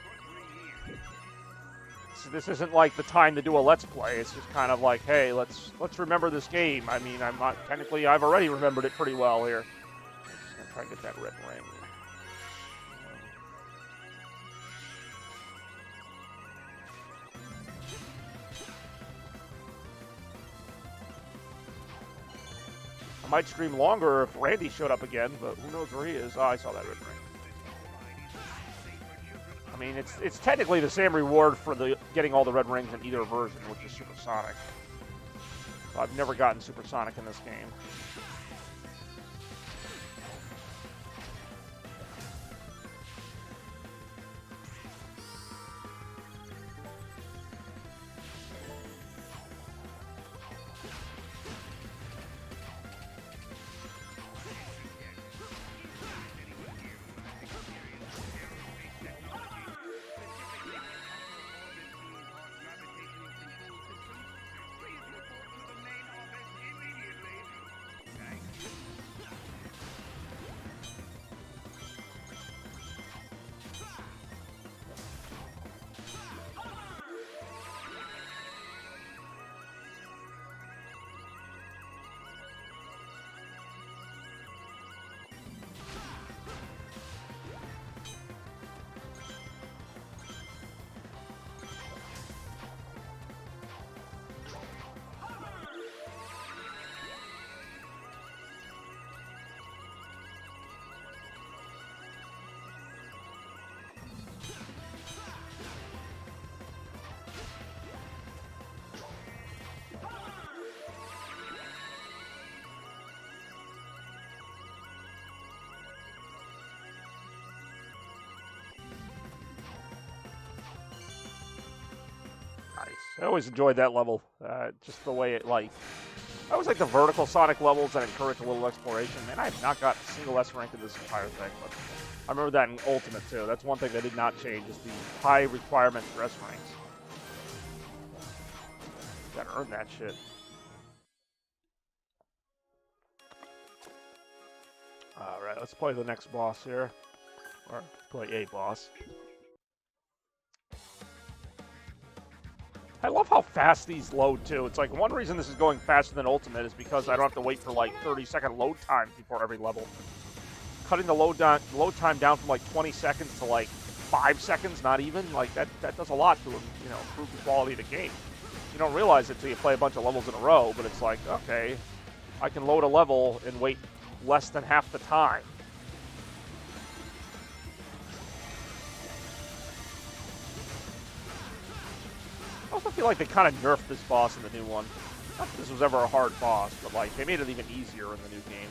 this isn't like the time to do a Let's Play. It's just kind of like, hey, let's remember this game. I mean, I've already remembered it pretty well here. I'm just going to try and get that red ring. I might stream longer if Randy showed up again, but who knows where he is. Oh, I saw that red ring. I mean, it's technically the same reward for getting all the red rings in either version, which is Supersonic. So I've never gotten Supersonic in this game. I always enjoyed that level, just the way it, like, I always like the vertical Sonic levels that encourage a little exploration. Man, I have not got a single S rank in this entire thing, but I remember that in Ultimate, too. That's one thing that did not change, is the high requirements for S ranks. Gotta earn that shit. Alright, let's play the next boss here. Or play a boss. I love how fast these load, too. It's like, one reason this is going faster than Ultimate is because I don't have to wait for, like, 30-second load time before every level. Cutting the load time down from, like, 20 seconds to, like, 5 seconds, not even. Like, that does a lot to, you know, improve the quality of the game. You don't realize it until you play a bunch of levels in a row, but it's like, okay, I can load a level and wait less than half the time. I also feel like they kind of nerfed this boss in the new one. Not that this was ever a hard boss, but like they made it even easier in the new game.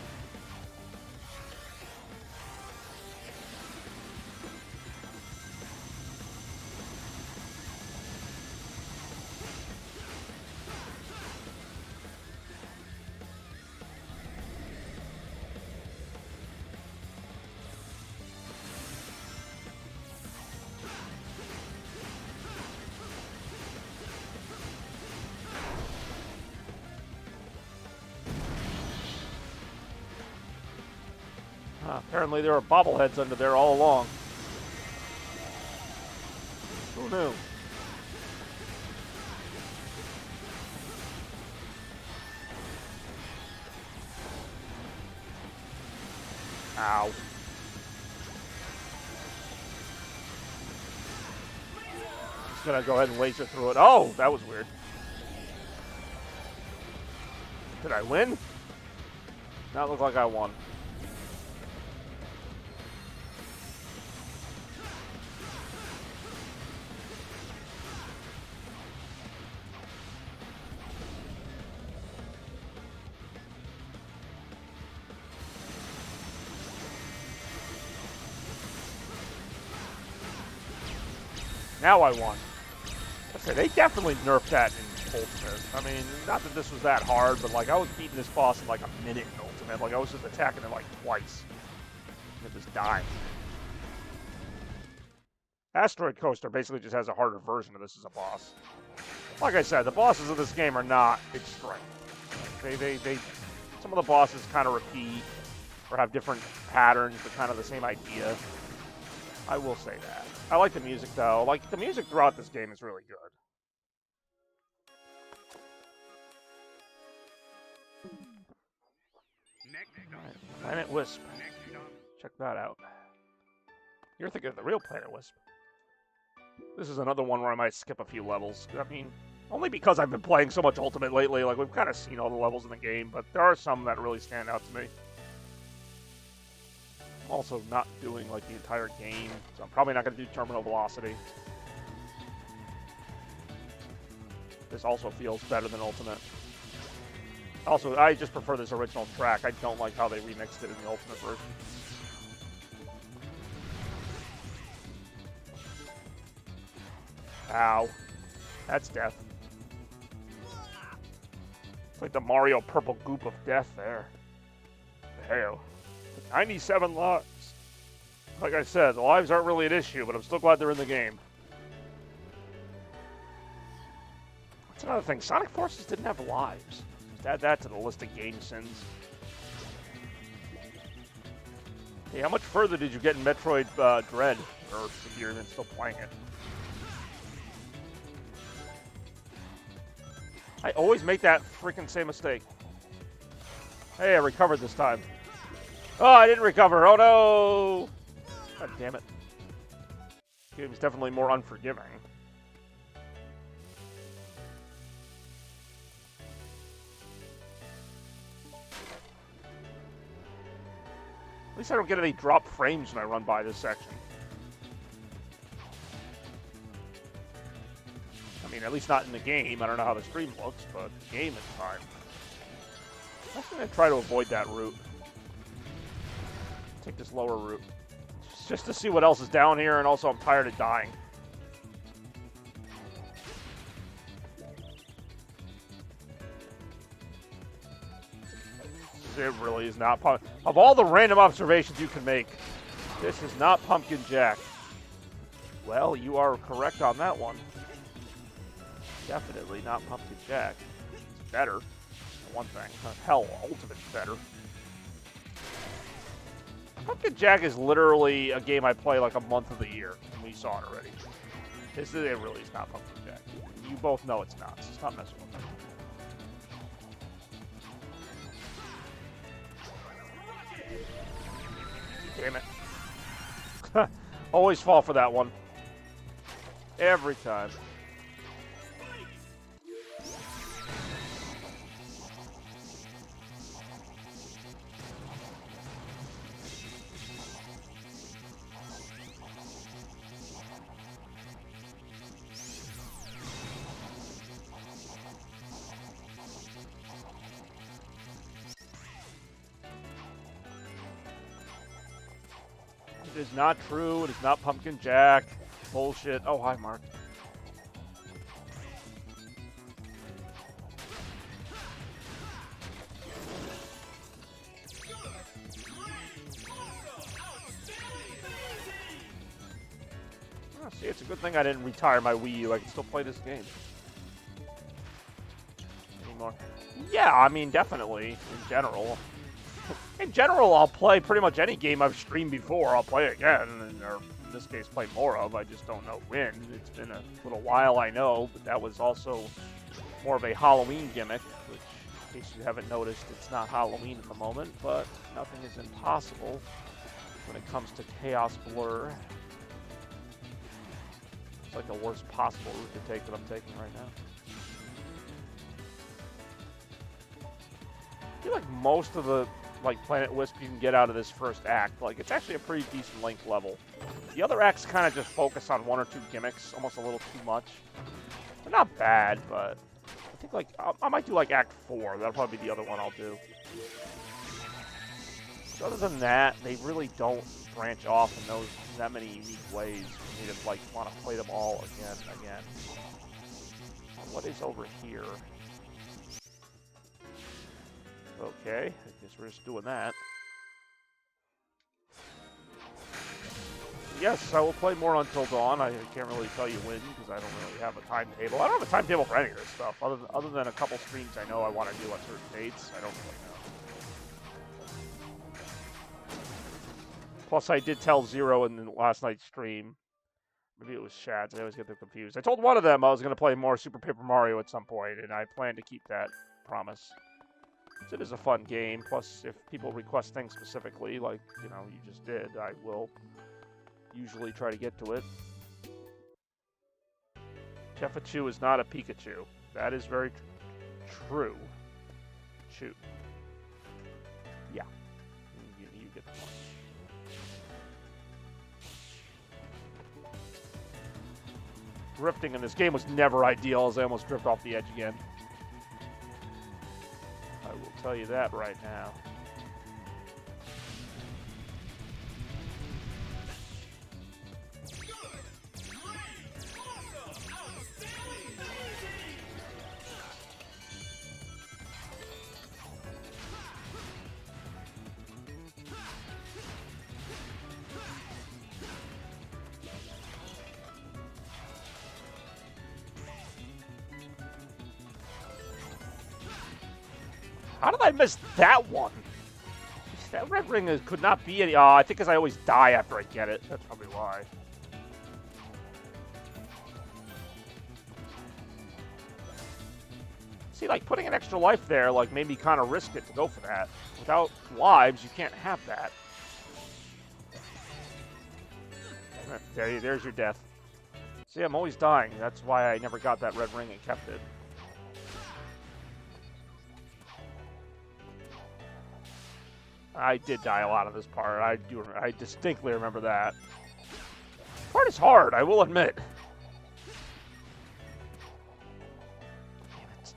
Apparently there are bobbleheads under there all along. Who knew? Ow. Just gonna go ahead and laser through it. Oh, that was weird. Did I win? Not look like I won. Now I won. Okay, they definitely nerfed that in Ultimate. I mean, not that this was that hard, but like I was beating this boss in like a minute in Ultimate. Like I was just attacking it like twice. And just dying. Asteroid Coaster basically just has a harder version of this as a boss. Like I said, the bosses of this game are not extreme. Some of the bosses kind of repeat or have different patterns, but kind of the same idea. I will say that. I like the music, though. Like, the music throughout this game is really good. Right. Planet Wisp. Check that out. You're thinking of the real Planet Wisp. This is another one where I might skip a few levels. I mean, only because I've been playing so much Ultimate lately. Like, we've kind of seen all the levels in the game, but there are some that really stand out to me. I'm also not doing, like, the entire game, so I'm probably not going to do Terminal Velocity. This also feels better than Ultimate. Also, I just prefer this original track. I don't like how they remixed it in the Ultimate version. Ow. That's death. It's like the Mario purple goop of death there. Hell. 97 lives. Like I said, the lives aren't really an issue, but I'm still glad they're in the game. That's another thing. Sonic Forces didn't have lives. Just add that to the list of game sins. Hey, how much further did you get in Metroid Dread? Or if you're even still playing it? I always make that freaking same mistake. Hey, I recovered this time. Oh, I didn't recover. Oh, no. God damn it. This game's definitely more unforgiving. At least I don't get any drop frames when I run by this section. I mean, at least not in the game. I don't know how the stream looks, but the game is fine. I'm going to try to avoid that route. Take this lower route. Just to see what else is down here, and also I'm tired of dying. It really is not. Of all the random observations you can make, this is not Pumpkin Jack. Well, you are correct on that one. Definitely not Pumpkin Jack. It's better, for one thing. Hell, Ultimate's better. Pumpkin Jack is literally a game I play like a month of the year, and we saw it already. It really is not Pumpkin Jack. You both know it's not, so stop messing with it. Damn it. Always fall for that one. Every time. It is not true. It is not Pumpkin Jack. Bullshit. Oh, hi, Mark. Oh, see, it's a good thing I didn't retire my Wii U. I can still play this game. Anymore. Yeah, I mean, definitely, in general. In general, I'll play pretty much any game I've streamed before. I'll play again, or in this case, play more of. I just don't know when. It's been a little while, I know, but that was also more of a Halloween gimmick, which, in case you haven't noticed, it's not Halloween at the moment, but nothing is impossible when it comes to Chaos Blur. It's like the worst possible route to take that I'm taking right now. I feel like most of the Planet Wisp you can get out of this first act. Like, it's actually a pretty decent length level. The other acts kind of just focus on one or two gimmicks, almost a little too much. They're not bad, but I think, like, I might do, like, Act 4. That'll probably be the other one I'll do. So other than that, they really don't branch off in that many unique ways for me to, like, want to play them all again and again. What is over here? Okay, I guess we're just doing that. Yes, I will play more Until Dawn. I can't really tell you when, because I don't really have a timetable. I don't have a timetable for any of this stuff, other than a couple streams I know I want to do on certain dates. I don't really know. Plus, I did tell Zero in last night's stream. Maybe it was Shad's. I always get them confused. I told one of them I was going to play more Super Paper Mario at some point, and I plan to keep that promise. It is a fun game. Plus, if people request things specifically, like, you know, you just did, I will usually try to get to it. Chefachu is not a Pikachu. That is very true. Shoot. Yeah. You get the point. Drifting in this game was never ideal, as I almost drift off the edge again. I will tell you that right now. How did I miss that one? That red ring could not be any... I think because I always die after I get it. That's probably why. See, like, putting an extra life there, like, made me kind of risk it to go for that. Without lives, you can't have that. There's your death. See, I'm always dying. That's why I never got that red ring and kept it. I did die a lot of this part. I distinctly remember that. This part is hard, I will admit. Damn it.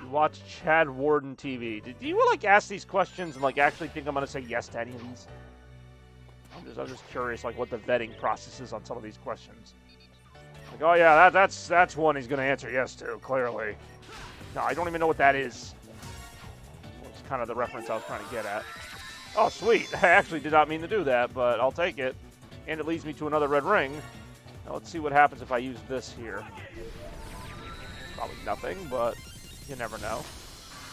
You watch Chad Warden TV. Do you like ask these questions and like actually think I'm gonna say yes to any of these? I'm just curious, like, what the vetting process is on some of these questions. Like, oh yeah, that's one he's gonna answer yes to, clearly. No, I don't even know what that is. kind of the reference I was trying to get at. Oh, sweet. I actually did not mean to do that, but I'll take it. And it leads me to another red ring. Now, let's see what happens if I use this here. Probably nothing, but you never know.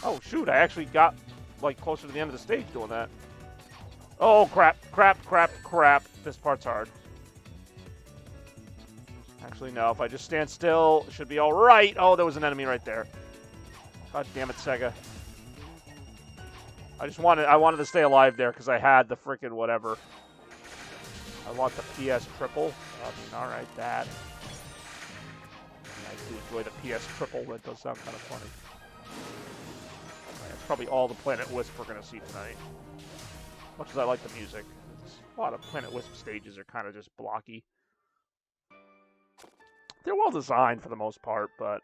Oh, shoot. I actually got, like, closer to the end of the stage doing that. Oh, crap, crap, crap, crap. This part's hard. Actually, no. If I just stand still, it should be all right. Oh, there was an enemy right there. God damn it, Sega. I wanted to stay alive there because I had the freaking whatever. I want the PS triple. I mean, all right, that. I do enjoy the PS triple. That does sound kind of funny. That's probably all the Planet Wisp we're going to see tonight. Much as I like the music, a lot of Planet Wisp stages are kind of just blocky. They're well designed for the most part, but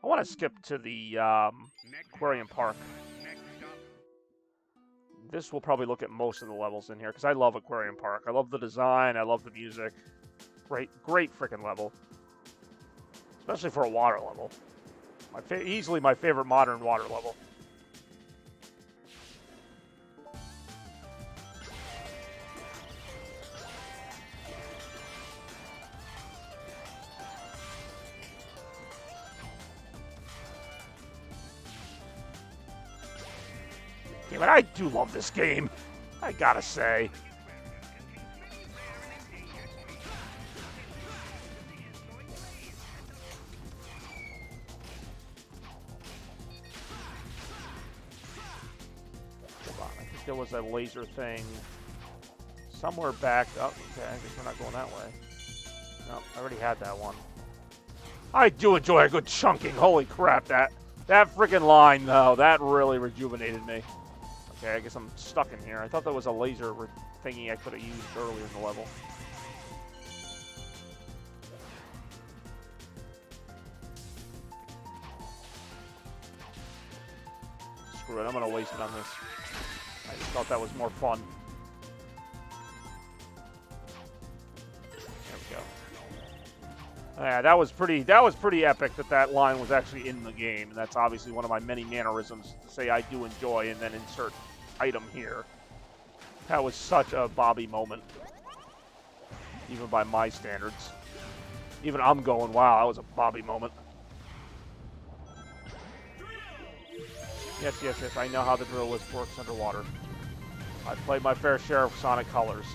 I want to skip to the Aquarium Park. This will probably look at most of the levels in here, because I love Aquarium Park. I love the design, I love the music. Great freaking level. Especially for a water level. Easily my favorite modern water level. But I do love this game, I gotta say. Hold on, I think there was a laser thing somewhere back. Oh, okay, I guess we're not going that way. No, I already had that one. I do enjoy a good chunking. Holy crap, that freaking line, though, that really rejuvenated me. Okay, I guess I'm stuck in here. I thought that was a laser thingy I could have used earlier in the level. Screw it, I'm going to waste it on this. I just thought that was more fun. There we go. Yeah, that was pretty epic that line was actually in the game, and that's obviously one of my many mannerisms to say I do enjoy and then insert item here. That was such a Bobby moment, even by my standards. Even I'm going, wow, that was a Bobby moment. Yes, yes, yes, I know how the drill list works underwater. I've played my fair share of Sonic Colors.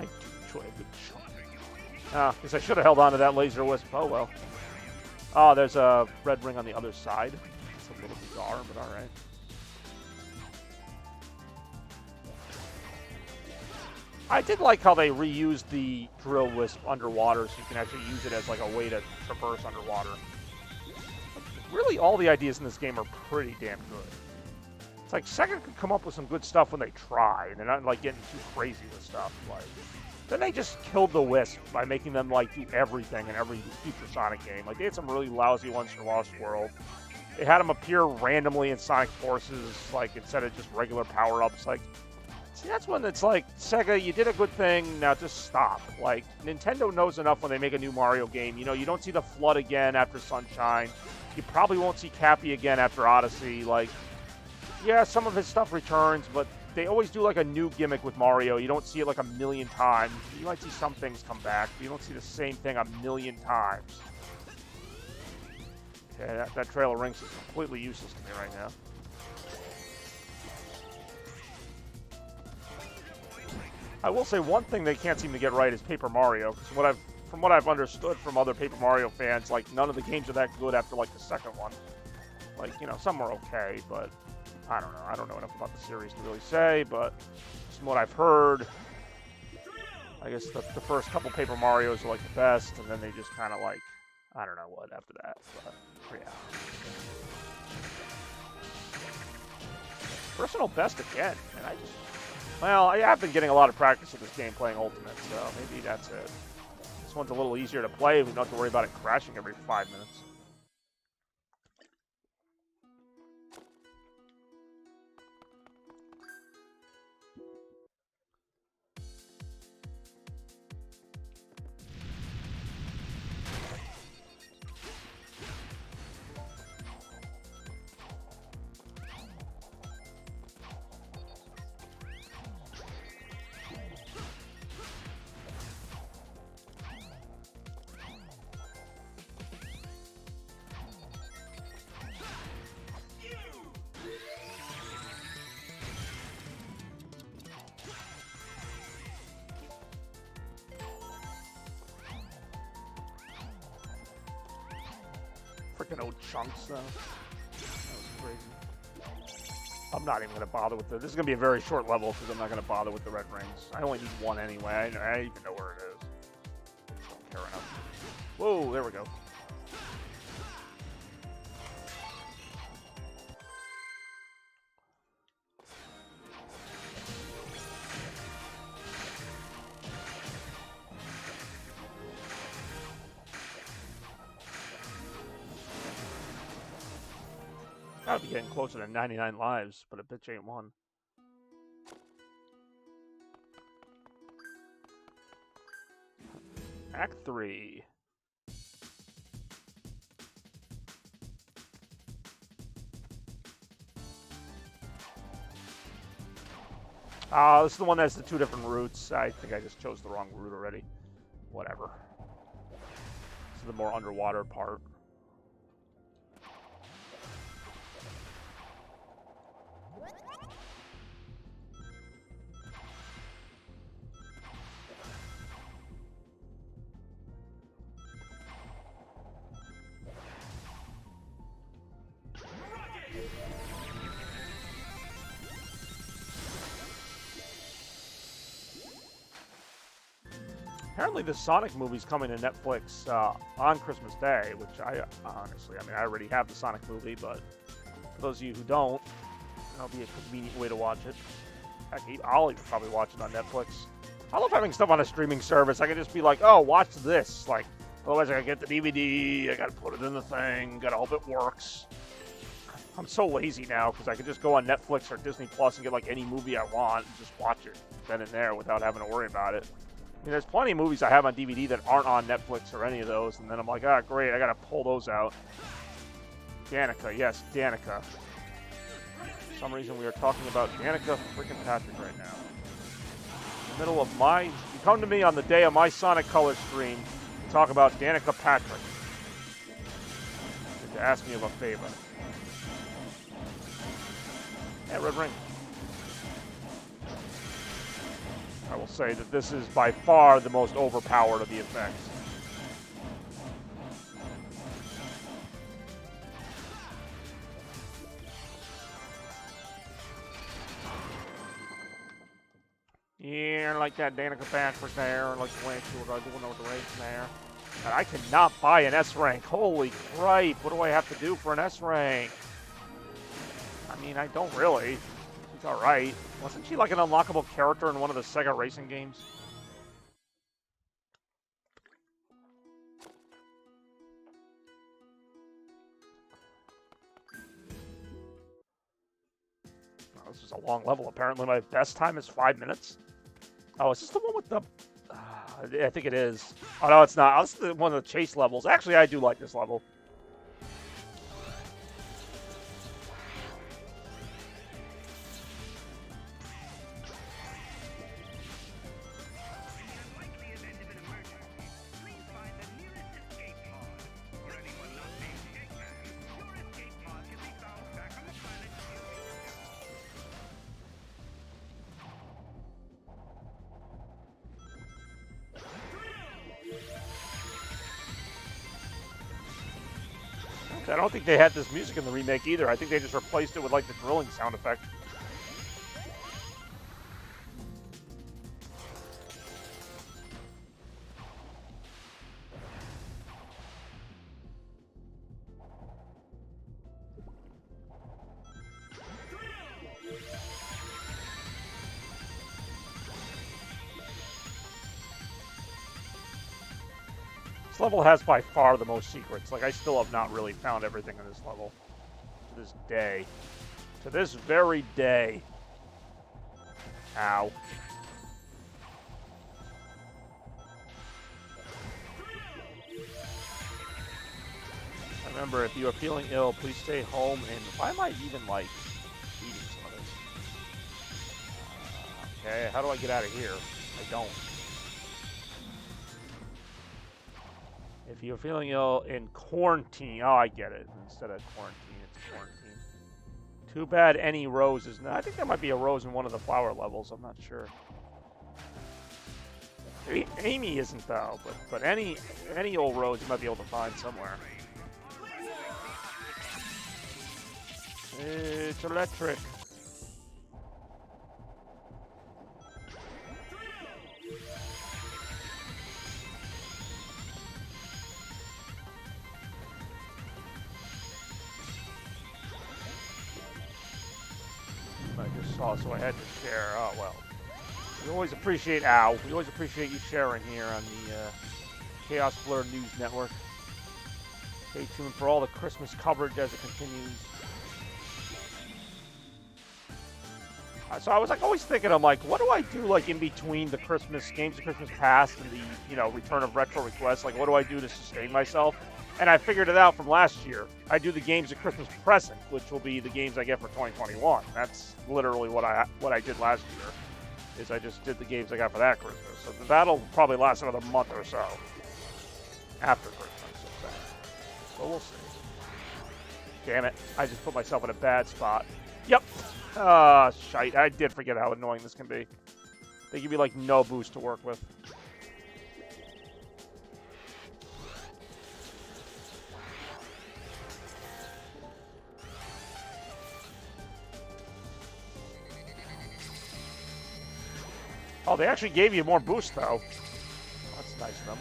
I do enjoy a good chunk. Ah, guess I should have held on to that laser wisp. Oh, well. Oh, there's a red ring on the other side. It's a little bizarre, but alright. I did like how they reused the drill wisp underwater so you can actually use it as like a way to traverse underwater. Really, all the ideas in this game are pretty damn good. It's like Sega could come up with some good stuff when they try, and they're not like getting too crazy with stuff. Like, then they just killed the Wisp by making them like do everything in every future Sonic game. Like, they had some really lousy ones for Lost World. They had them appear randomly in Sonic Forces, like instead of just regular power-ups. Like, see, that's when it's like, Sega, you did a good thing, now just stop. Like, Nintendo knows enough when they make a new Mario game. You know, you don't see the Flood again after Sunshine. You probably won't see Cappy again after Odyssey. Like, yeah, some of his stuff returns, but they always do like a new gimmick with Mario. You don't see it like a million times. You might see some things come back, but you don't see the same thing a million times. Okay, that Trail of Rings is completely useless to me right now. I will say one thing they can't seem to get right is Paper Mario, because from what I've understood from other Paper Mario fans, like, none of the games are that good after, like, the second one. Like, you know, some are okay, but I don't know. I don't know enough about the series to really say, but from what I've heard, I guess the first couple Paper Marios are, like, the best, and then they just kind of, like, I don't know what after that, but, yeah. Personal best again, and well, I have been getting a lot of practice with this game playing Ultimate, so maybe that's it. This one's a little easier to play. We don't have to worry about it crashing every 5 minutes. freaking old chunks, though. That was crazy. I'm not even going to bother with this. This is going to be a very short level because I'm not going to bother with the red rings. I only need one anyway. I even know where it is. I don't care enough. Whoa, there we go. Gotta be getting closer to 99 lives, but a bitch ain't one. Act 3. This is the one that's the 2 different routes. I think I just chose the wrong route already. Whatever. This is the more underwater part. Apparently, the Sonic movie's coming to Netflix on Christmas Day, which I honestly, I mean, I already have the Sonic movie, but for those of you who don't, that'll be a convenient way to watch it. Heck, I'll even probably watch it on Netflix. I love having stuff on a streaming service. I can just be like, oh, watch this. Like, otherwise I gotta get the DVD, I gotta put it in the thing, gotta hope it works. I'm so lazy now because I can just go on Netflix or Disney Plus and get like any movie I want and just watch it then and there without having to worry about it. I mean, there's plenty of movies I have on DVD that aren't on Netflix or any of those, and then I'm like, ah, great, I gotta pull those out. Danica, yes, Danica. For some reason, we are talking about Danica freaking Patrick right now. In the middle of my... You come to me on the day of my Sonic Color stream to talk about Danica Patrick. To ask me of a favor. Yeah, red ring. I will say that this is by far the most overpowered of the effects. Yeah, like that Danica Patrick there, like the way she was doing with the race there. And I cannot buy an S rank. Holy crap, what do I have to do for an S rank? I mean, I don't really. She's alright. Wasn't she like an unlockable character in one of the Sega racing games? Oh, this is a long level. Apparently my best time is 5 minutes. Oh, is this the one with the... I think it is. Oh, no, it's not. This is one of the chase levels. Actually, I do like this level. I don't think they had this music in the remake either. I think they just replaced it with like the drilling sound effect. This level has by far the most secrets. Like, I still have not really found everything in this level. To this day. To this very day. Ow. Remember, if you are feeling ill, please stay home. And why am I even, like, eating some of this? Okay, how do I get out of here? I don't. If you're feeling ill in quarantine, oh, I get it. Instead of quarantine, it's quarantine. Too bad any rose is not. I think there might be a rose in one of the flower levels. I'm not sure. Amy isn't though, but any old rose you might be able to find somewhere. It's electric. I just saw, so I had to share. Oh, well. We always appreciate, we always appreciate you sharing here on the Chaos Blur News Network. Stay tuned for all the Christmas coverage as it continues. So I was like always thinking, I'm like, what do I do like in between the Christmas games, the Christmas past, and the return of retro requests? Like, what do I do to sustain myself? And I figured it out from last year. I do the games of Christmas present, which will be the games I get for 2021. That's literally what I did last year. Is I just did the games I got for that Christmas. So that'll probably last another month or so after Christmas. So we'll see. Damn it. I just put myself in a bad spot. Yep. Shite. I did forget how annoying this can be. They give you, like, no boost to work with. Oh, they actually gave you more boost, though. That's nice of them.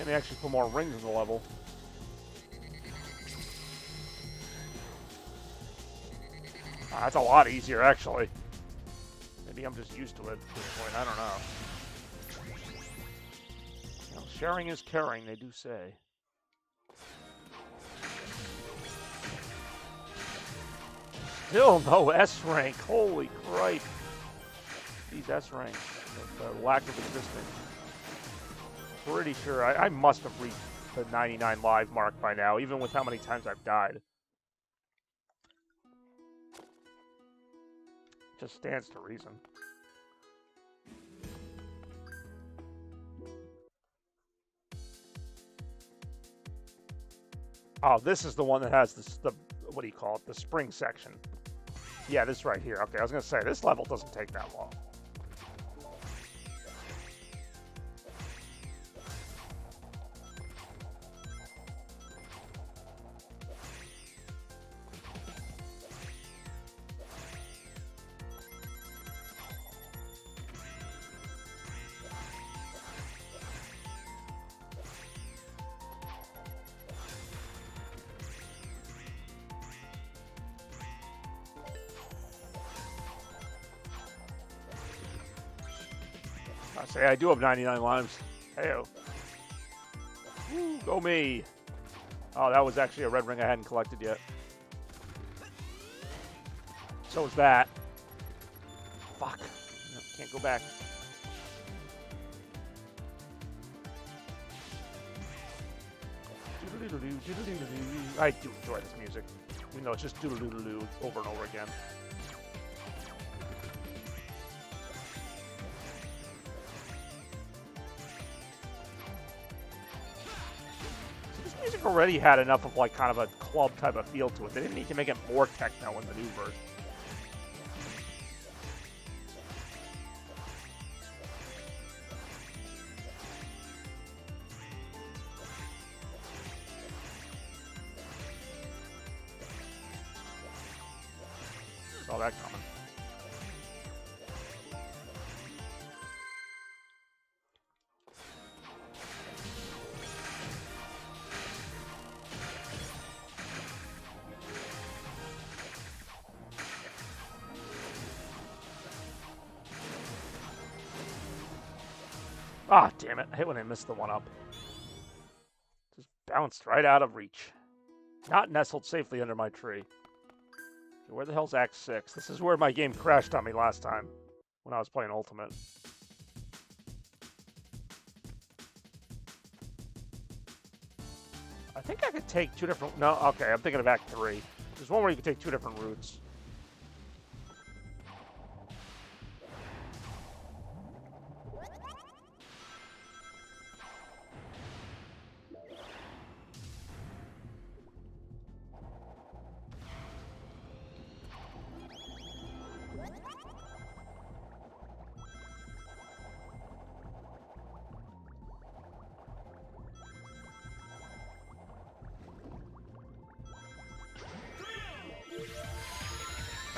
And they actually put more rings in the level. That's a lot easier, actually. Maybe I'm just used to it at this point. I don't know. Sharing is caring, they do say. Still no S rank. Holy cripe. These S ranks. The lack of existing. Pretty sure I must have reached the 99 live mark by now, even with how many times I've died. Just stands to reason. Oh, this is the one that has the what do you call it? The spring section. Yeah, this right here. Okay, I was gonna say this level doesn't take that long. I say I do have 99 lives. Heyo. Woo, go me. Oh, that was actually a red ring I hadn't collected yet. So is that. Fuck. No, can't go back. I do enjoy this music. Even though it's just doodle-doodle-doo over and over again. Already had enough of like kind of a club type of feel to it. They didn't need to make it more techno in the new version. Saw that coming. Ah, damn it. I hate when I missed the one up. Just bounced right out of reach. Not nestled safely under my tree. Okay, where the hell's Act 6? This is where my game crashed on me last time when I was playing Ultimate. I think I could take two different... No, okay, I'm thinking of Act 3. There's one where you can take two different routes.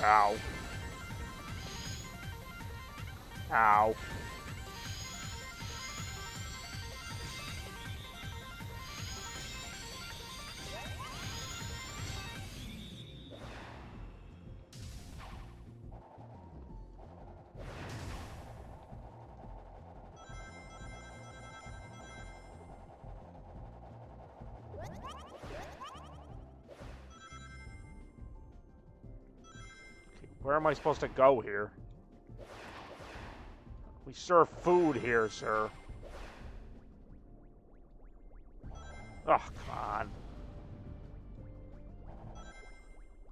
Ow. Ow. Where am I supposed to go here? We serve food here, sir. Oh, come on.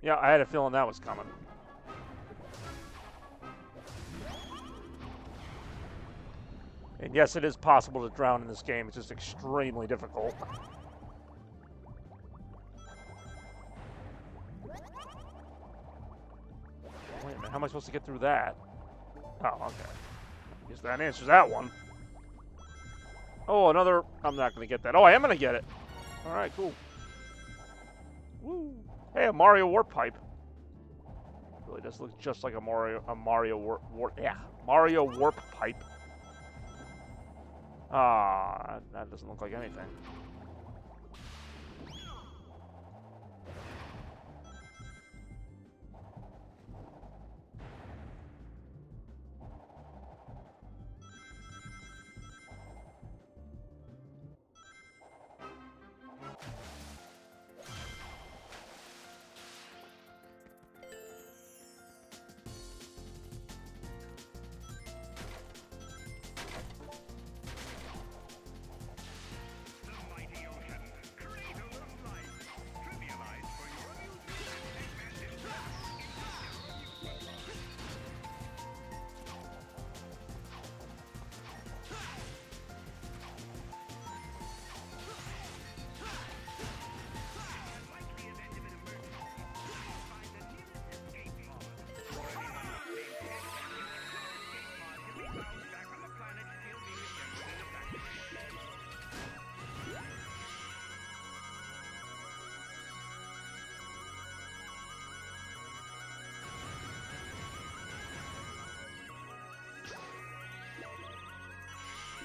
Yeah, I had a feeling that was coming. And yes, it is possible to drown in this game. It's just extremely difficult. Wait a minute, how am I supposed to get through that? Oh, okay. I guess that answers that one. Oh, another... I'm not going to get that. Oh, I am going to get it. All right, cool. Woo. Hey, a Mario warp pipe. Really does look just like a Mario warp pipe. Ah, that doesn't look like anything.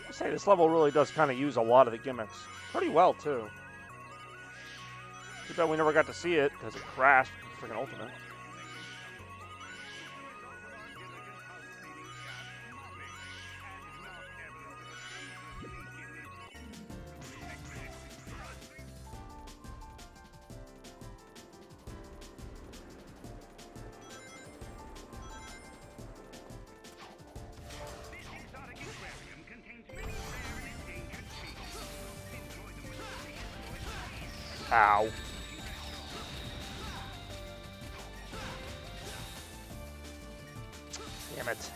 I say this level really does kind of use a lot of the gimmicks pretty well too. Too bad we never got to see it because it crashed with freaking Ultimate. Ow. Damn it.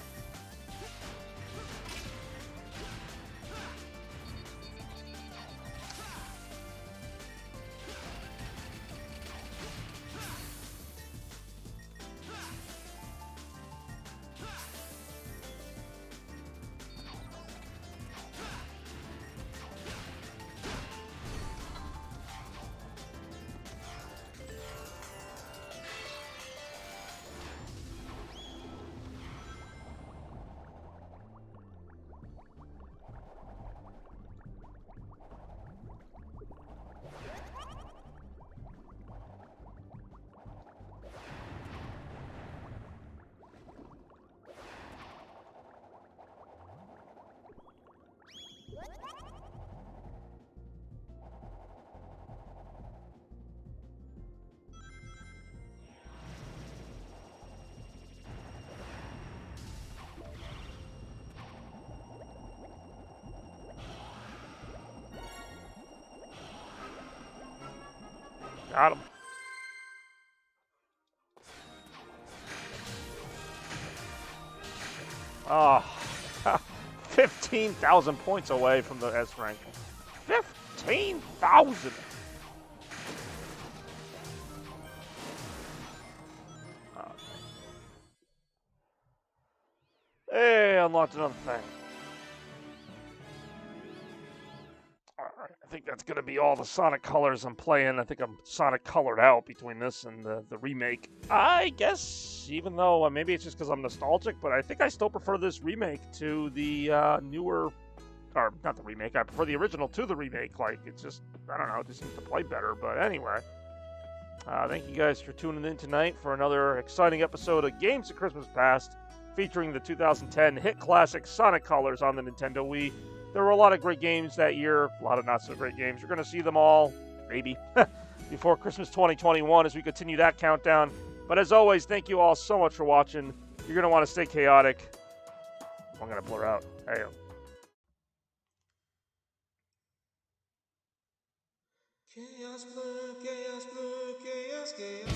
Got him. Oh, 15,000 points away from the S rank. 15,000! Hey, unlocked another thing. Alright, I think that's going to be all the Sonic colors I'm playing. I think I'm Sonic colored out between this and the remake. I guess, even though maybe it's just because I'm nostalgic, but I think I still prefer this remake to the newer, or not the remake, I prefer the original to the remake. Like, it's just, I don't know, it just seems to play better. But anyway, thank you guys for tuning in tonight for another exciting episode of Games of Christmas Past, featuring the 2010 hit classic Sonic Colors on the Nintendo Wii. There were a lot of great games that year, a lot of not-so-great games. You're going to see them all, maybe, before Christmas 2021 as we continue that countdown. But as always, thank you all so much for watching. You're going to want to stay chaotic. I'm going to blur out. Hey. Chaos blur, chaos blur, chaos, chaos.